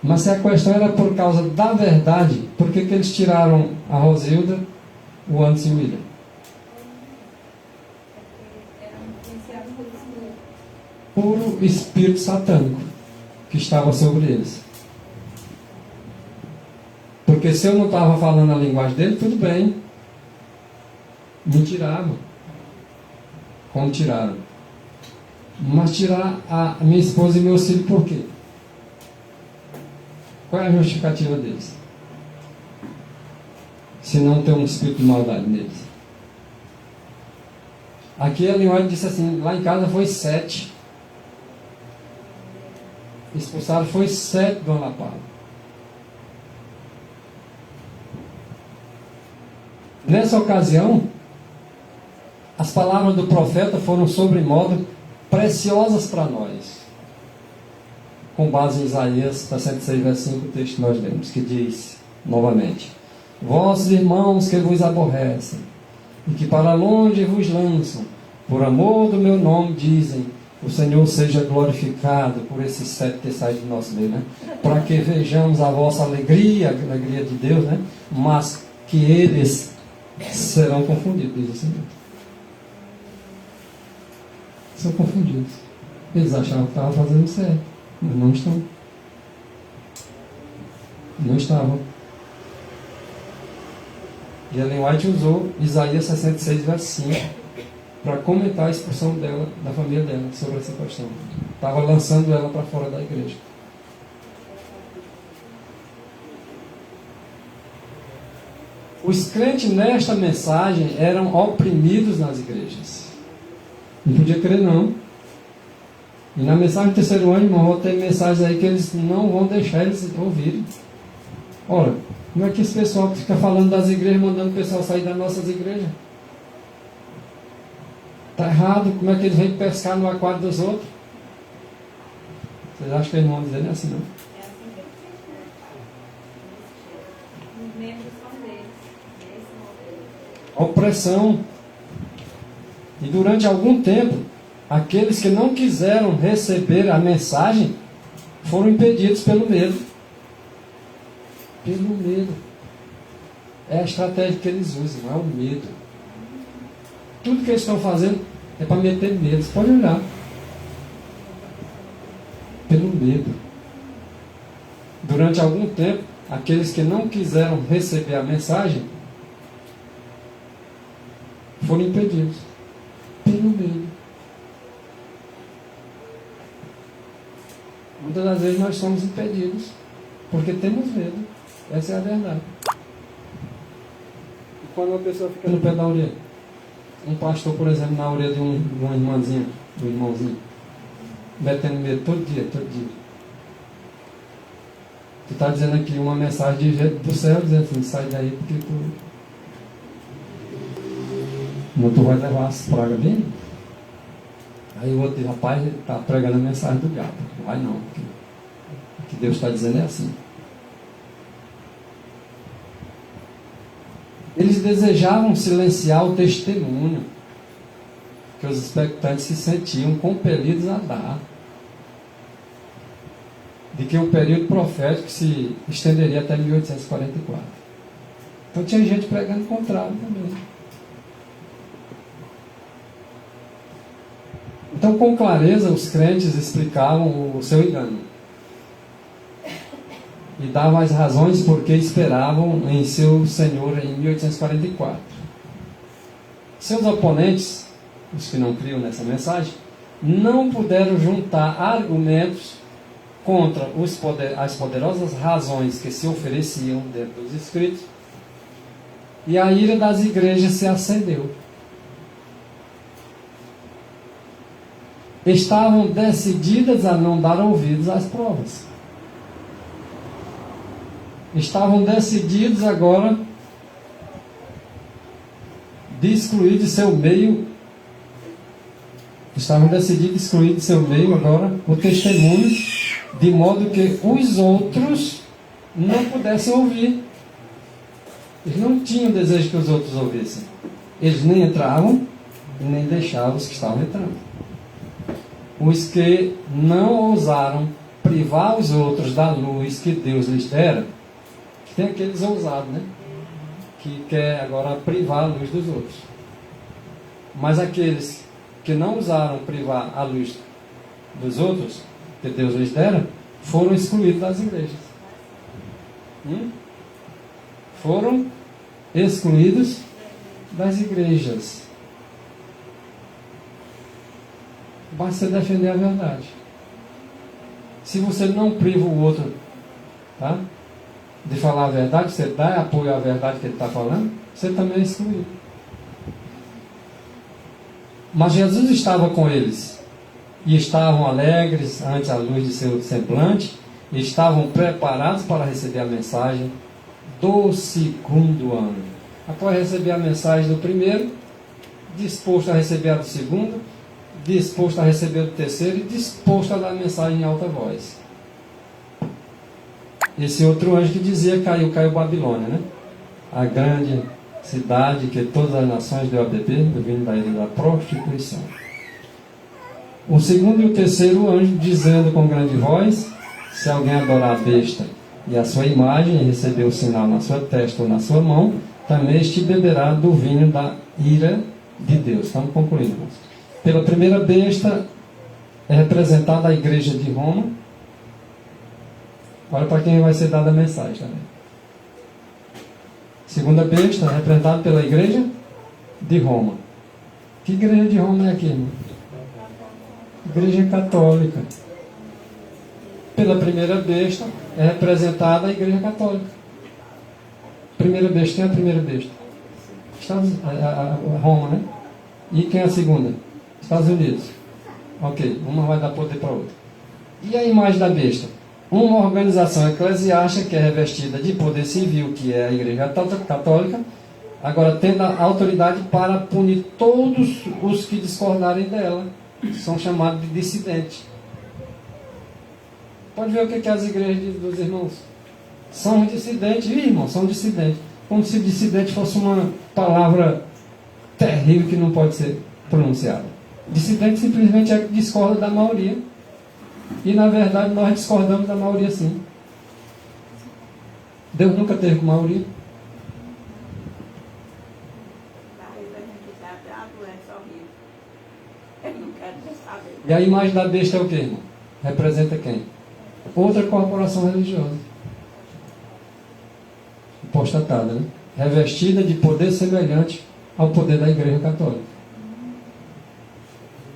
Mas se a questão era por causa da verdade, por que eles tiraram a Rosilda, o Anderson e o William? Puro espírito satânico que estava sobre eles. Porque se eu não estava falando a linguagem dele, tudo bem. Me tiravam. Como tiraram? Mas tirar a minha esposa e meu filho por quê? Qual é a justificativa deles? Se não tem um espírito de maldade neles. Aqui a linguagem disse assim, lá em casa foi 7. Expulsaram foi 7 de uma lapada. Nessa ocasião, as palavras do profeta foram sobremodo preciosas para nós. Com base em Isaías 66, versículo 5, o texto que nós lemos, que diz, novamente, vossos irmãos que vos aborrecem, e que para longe vos lançam, por amor do meu nome dizem, o Senhor seja glorificado por esses 7 que saem do nosso meio, né? Para que vejamos a vossa alegria, a alegria de Deus, né? Mas que eles serão confundidos, diz o Senhor. São confundidos. Eles achavam que estavam fazendo certo, mas não estão. Não estavam. E Ellen White usou Isaías 66, versículo 5 para comentar a expulsão dela, da família dela, sobre essa questão. Estava lançando ela para fora da igreja. Os crentes nesta mensagem eram oprimidos nas igrejas. Não podia crer, não. E na mensagem do terceiro ano, irmão, tem mensagens aí que eles não vão deixar eles ouvirem. Ora, como é que esse pessoal fica falando das igrejas, mandando o pessoal sair das nossas igrejas? Está errado. Como é que eles vêm pescar no aquário dos outros? Vocês acham que eles vão dizer não é assim, não? É assim que né? Os membros são deles. Esse modelo. Opressão. E durante algum tempo, aqueles que não quiseram receber a mensagem foram impedidos pelo medo. Pelo medo. É a estratégia que eles usam, é o medo. Tudo que eles estão fazendo é para meter medo. Você pode olhar. Pelo medo. Durante algum tempo, aqueles que não quiseram receber a mensagem foram impedidos. Pelo medo. Muitas das vezes nós somos impedidos porque temos medo. Essa é a verdade. E quando uma pessoa fica no pé da orelha, um pastor, por exemplo, na orelha de uma irmãzinha, de um irmãozinho, metendo medo todo dia. Tu está dizendo aqui uma mensagem do céu, dizendo assim, sai daí porque tu vai levar as pragas bem. Aí o outro diz, rapaz, está pregando a mensagem do gato. Vai não, porque o que Deus está dizendo é assim. Eles desejavam silenciar o testemunho que os expectantes se sentiam compelidos a dar, de que o período profético se estenderia até 1844. Então tinha gente pregando o contrário também. Então, com clareza, os crentes explicavam o seu engano e davam as razões por que esperavam em seu Senhor em 1844. Seus oponentes, os que não criam nessa mensagem, não puderam juntar argumentos contra as poderosas razões que se ofereciam dentro dos escritos, e a ira das igrejas se acendeu. Estavam decididas a não dar ouvidos às provas. Estavam decididos agora de excluir de seu meio, agora o testemunho, de modo que os outros não pudessem ouvir. Eles não tinham desejo que os outros ouvissem. Eles nem entravam e nem deixavam os que estavam entrando. Os que não ousaram privar os outros da luz que Deus lhes dera. Tem aqueles ousados, né? Que quer agora privar a luz dos outros. Mas aqueles que não ousaram privar a luz dos outros que Deus lhes dera, foram excluídos das igrejas. Foram excluídos das igrejas. Basta defender a verdade. Se você não priva o outro, tá, de falar a verdade, você dá apoio à verdade que ele está falando, você também é excluído. Mas Jesus estava com eles, e estavam alegres ante a luz de seu semblante, e estavam preparados para receber a mensagem do segundo ano. Após receber a mensagem do primeiro, disposto a receber a do segundo, disposto a receber do terceiro, e disposto a dar a mensagem em alta voz. Esse outro anjo que dizia: caiu Babilônia, né? A grande cidade que todas as nações deu a beber, do vinho da ilha da prostituição. O segundo e o terceiro anjo dizendo com grande voz: se alguém adorar a besta e a sua imagem e receber o sinal na sua testa ou na sua mão, também este beberá do vinho da ira de Deus. Estamos concluindo, irmãos. Pela primeira besta é representada a igreja de Roma. Olha para quem vai ser dada a mensagem também. Segunda besta é representada pela igreja de Roma. Que igreja de Roma é aqui, irmão? Igreja católica. Pela primeira besta é representada a igreja católica. Primeira besta, quem é a primeira besta? Roma, né? E quem é a segunda? Estados Unidos. Ok, uma vai dar poder para a outra. E a imagem da besta? Uma organização eclesiástica que é revestida de poder civil, que é a igreja católica, agora tendo a autoridade para punir todos os que discordarem dela. São chamados de dissidentes. Pode ver o que as igrejas dos irmãos são dissidentes, irmãos, são dissidentes. Como se dissidente fosse uma palavra terrível que não pode ser pronunciada. Dissidente simplesmente é que discorda da maioria. E na verdade nós discordamos da maioria, sim. Deus nunca teve com maioria. E a imagem da besta é o que, irmão? Representa quem? Outra corporação religiosa. Apostatada, né? Revestida de poder semelhante ao poder da igreja católica.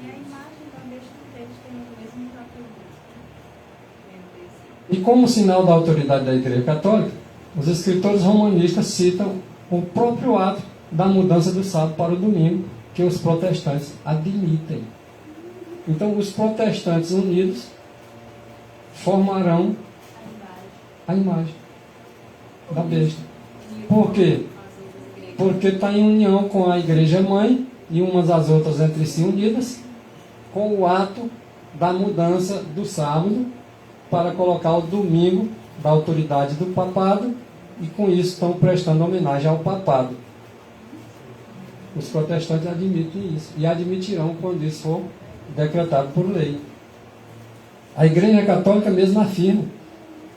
E a imagem da besta deles tem o mesmo tratamento. E como sinal da autoridade da igreja católica, os escritores romanistas citam o próprio ato da mudança do sábado para o domingo, que os protestantes admitem. Então, os protestantes unidos formarão a imagem da besta. Por quê? Porque está em união com a igreja mãe e umas às outras entre si unidas, com o ato da mudança do sábado para colocar o domingo da autoridade do papado, e com isso estão prestando homenagem ao papado. Os protestantes admitem isso e admitirão quando isso for decretado por lei. A Igreja Católica mesmo afirma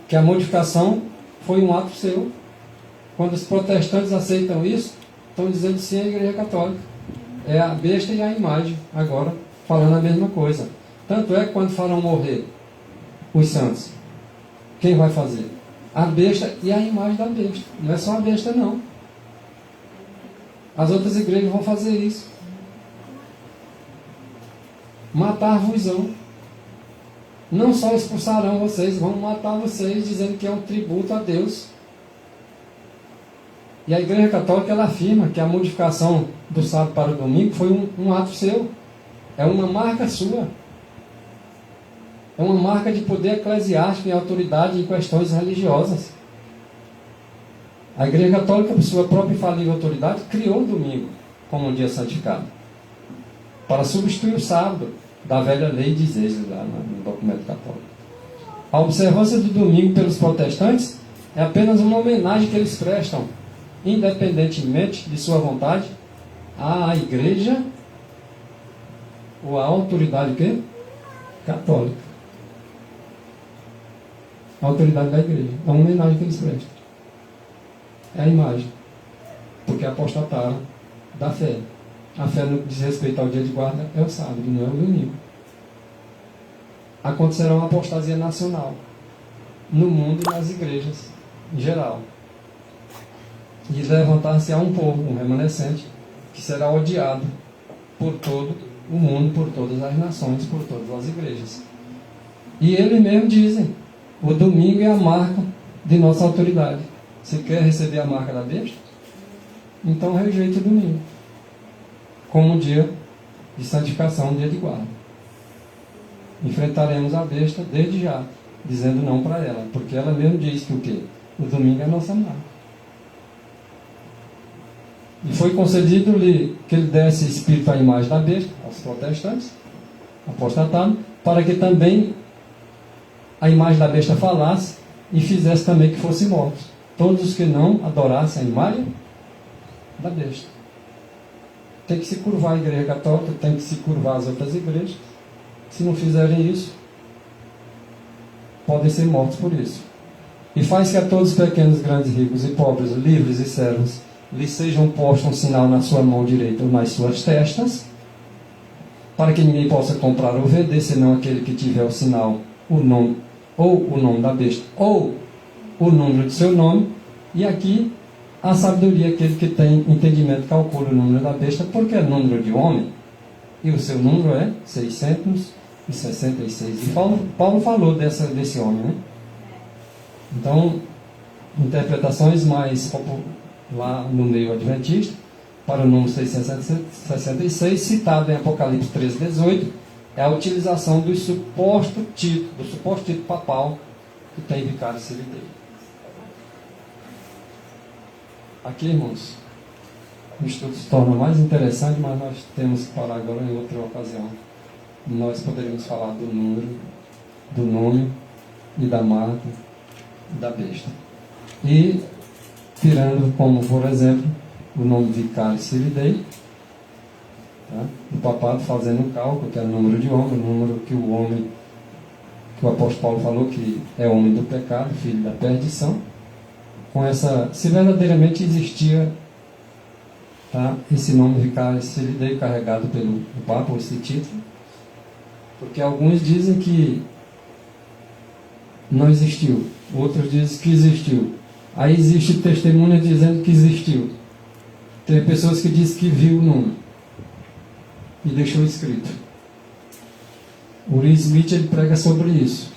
que a modificação foi um ato seu. Quando os protestantes aceitam isso, estão dizendo sim à Igreja Católica. É a besta e a imagem, agora, falando a mesma coisa. Tanto é que quando farão morrer os santos, quem vai fazer? A besta e a imagem da besta. Não é só a besta, não. As outras igrejas vão fazer isso. Matar-vos-ão. não só expulsarão vocês, vão matar vocês, dizendo que é um tributo a Deus. E a Igreja Católica, ela afirma que a modificação do sábado para o domingo foi um ato seu. É uma marca sua. É uma marca de poder eclesiástico e autoridade em questões religiosas. A Igreja Católica, por sua própria infalível autoridade, criou o domingo como um dia santificado, para substituir o sábado da velha lei, diz ele lá no documento católico. A observância do domingo pelos protestantes é apenas uma homenagem que eles prestam, independentemente de sua vontade, à Igreja ou à autoridade quê? Católica. A autoridade da Igreja. É uma homenagem que eles prestam. É a imagem. Porque apostataram da fé. A fé no que diz respeito ao dia de guarda é o sábado, não é o domingo. Acontecerá uma apostasia nacional no mundo e nas igrejas em geral. E levantar-se-á um povo, um remanescente, que será odiado por todo o mundo, por todas as nações, por todas as igrejas. E eles mesmos dizem, o domingo é a marca de nossa autoridade. Você quer receber a marca da besta? Então rejeite o domingo como um dia de santificação, um dia de guarda. Enfrentaremos a besta desde já, dizendo não para ela, porque ela mesmo diz que o quê? O domingo é a nossa marca. E foi concedido-lhe que ele desse espírito à imagem da besta, aos protestantes, apostatados, para que também a imagem da besta falasse e fizesse também que fossem mortos. Todos os que não adorassem a imagem da besta. Tem que se curvar a Igreja Católica, tem que se curvar as outras igrejas. Se não fizerem isso, podem ser mortos por isso. E faz que a todos os pequenos, grandes, ricos e pobres, livres e servos, lhe sejam postos um sinal na sua mão direita ou nas suas testas, para que ninguém possa comprar ou vender, senão aquele que tiver o sinal, o nome, ou o nome da besta, ou o número do seu nome. E aqui a sabedoria, aquele que tem entendimento, calcula o número da besta, porque é número de homem, e o seu número é 666. E Paulo falou desse homem, né? Então, interpretações mais lá no meio adventista, para o número 666, citado em Apocalipse 13:18, é a utilização do suposto título papal que tem vicário civiteiro. Aqui, irmãos, o estudo se torna mais interessante, mas nós temos que parar agora em outra ocasião. Nós poderíamos falar do número, do nome e da marca da besta. E, tirando como, por exemplo, o nome vicário civitei, tá? O papado fazendo o cálculo, que é o número de homem, o número que o apóstolo Paulo falou que é homem do pecado, filho da perdição. Com essa, se verdadeiramente existia, tá, esse nome vicário civitei carregado pelo Papa, esse título, porque alguns dizem que não existiu, outros dizem que existiu. Aí existe testemunha dizendo que existiu. Tem pessoas que dizem que viu o número e deixou escrito. O Lee Smith, ele prega sobre isso.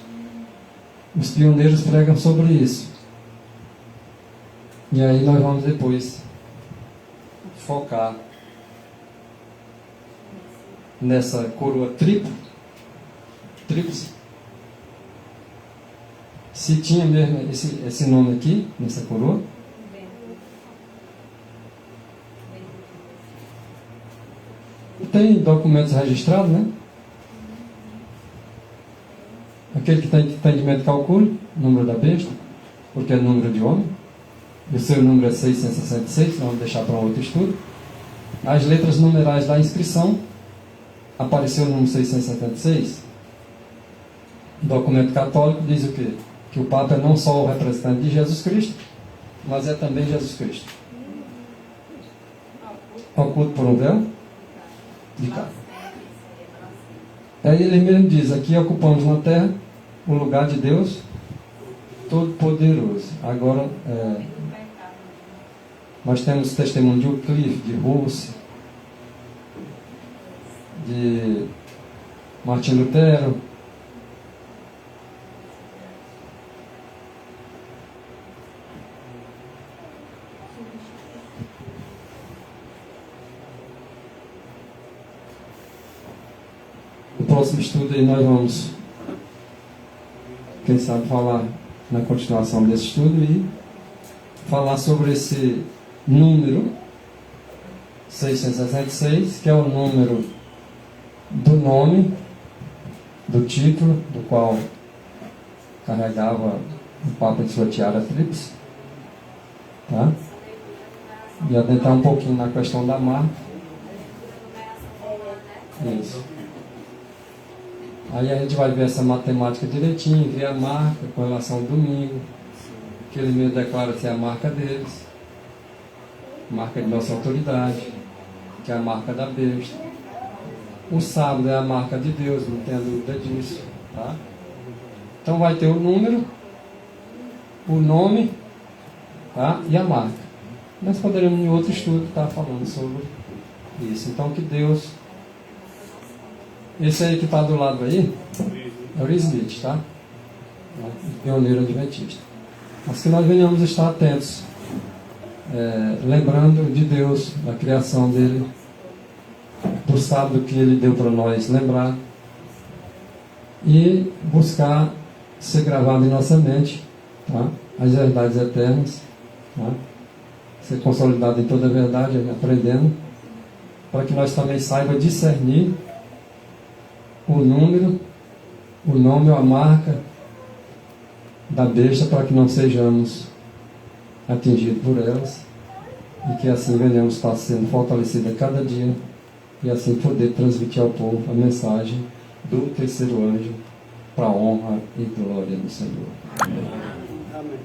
Os pioneiros pregam sobre isso. E aí nós vamos depois focar nessa coroa tríplice. Se tinha mesmo esse nome aqui, nessa coroa. Tem documentos registrados, né? Aquele que tem entendimento calcule o número da besta, porque é o número de homem. E o seu número é 666, vamos deixar para um outro estudo. As letras numerais da inscrição, apareceu o número 676. O documento católico diz o quê? Que o Papa é não só o representante de Jesus Cristo, mas é também Jesus Cristo. Oculto por um véu de cá. Aí ele mesmo diz, aqui ocupamos na terra o lugar de Deus Todo-Poderoso. Agora, nós temos testemunho de Euclides, de Russell, de Martim Lutero, próximo estudo aí nós vamos, quem sabe, falar na continuação desse estudo e falar sobre esse número 666, que é o número do nome, do título, do qual carregava o Papa em sua tiara tríplice, tá? E adentrar um pouquinho na questão da marca. Isso. Aí a gente vai ver essa matemática direitinho, ver a marca com relação ao domingo, que ele mesmo declara ser a marca deles, marca de nossa autoridade, que é a marca da besta. O sábado é a marca de Deus, não tenha dúvida disso, tá? Então vai ter o número, o nome, tá? E a marca. Nós poderemos em outro estudo estar falando sobre isso. Então que Deus... Esse aí que está do lado aí é o Smith, tá? O pioneiro adventista. Mas que nós venhamos estar atentos, lembrando de Deus, da criação dele, do sábado que ele deu para nós lembrar, e buscar ser gravado em nossa mente, tá? As verdades eternas, tá? Ser consolidado em toda a verdade, aprendendo, para que nós também saibamos discernir o número, o nome ou a marca da besta, para que não sejamos atingidos por elas e que assim venhamos estar sendo fortalecidos a cada dia e assim poder transmitir ao povo a mensagem do terceiro anjo para a honra e glória do Senhor. Amém.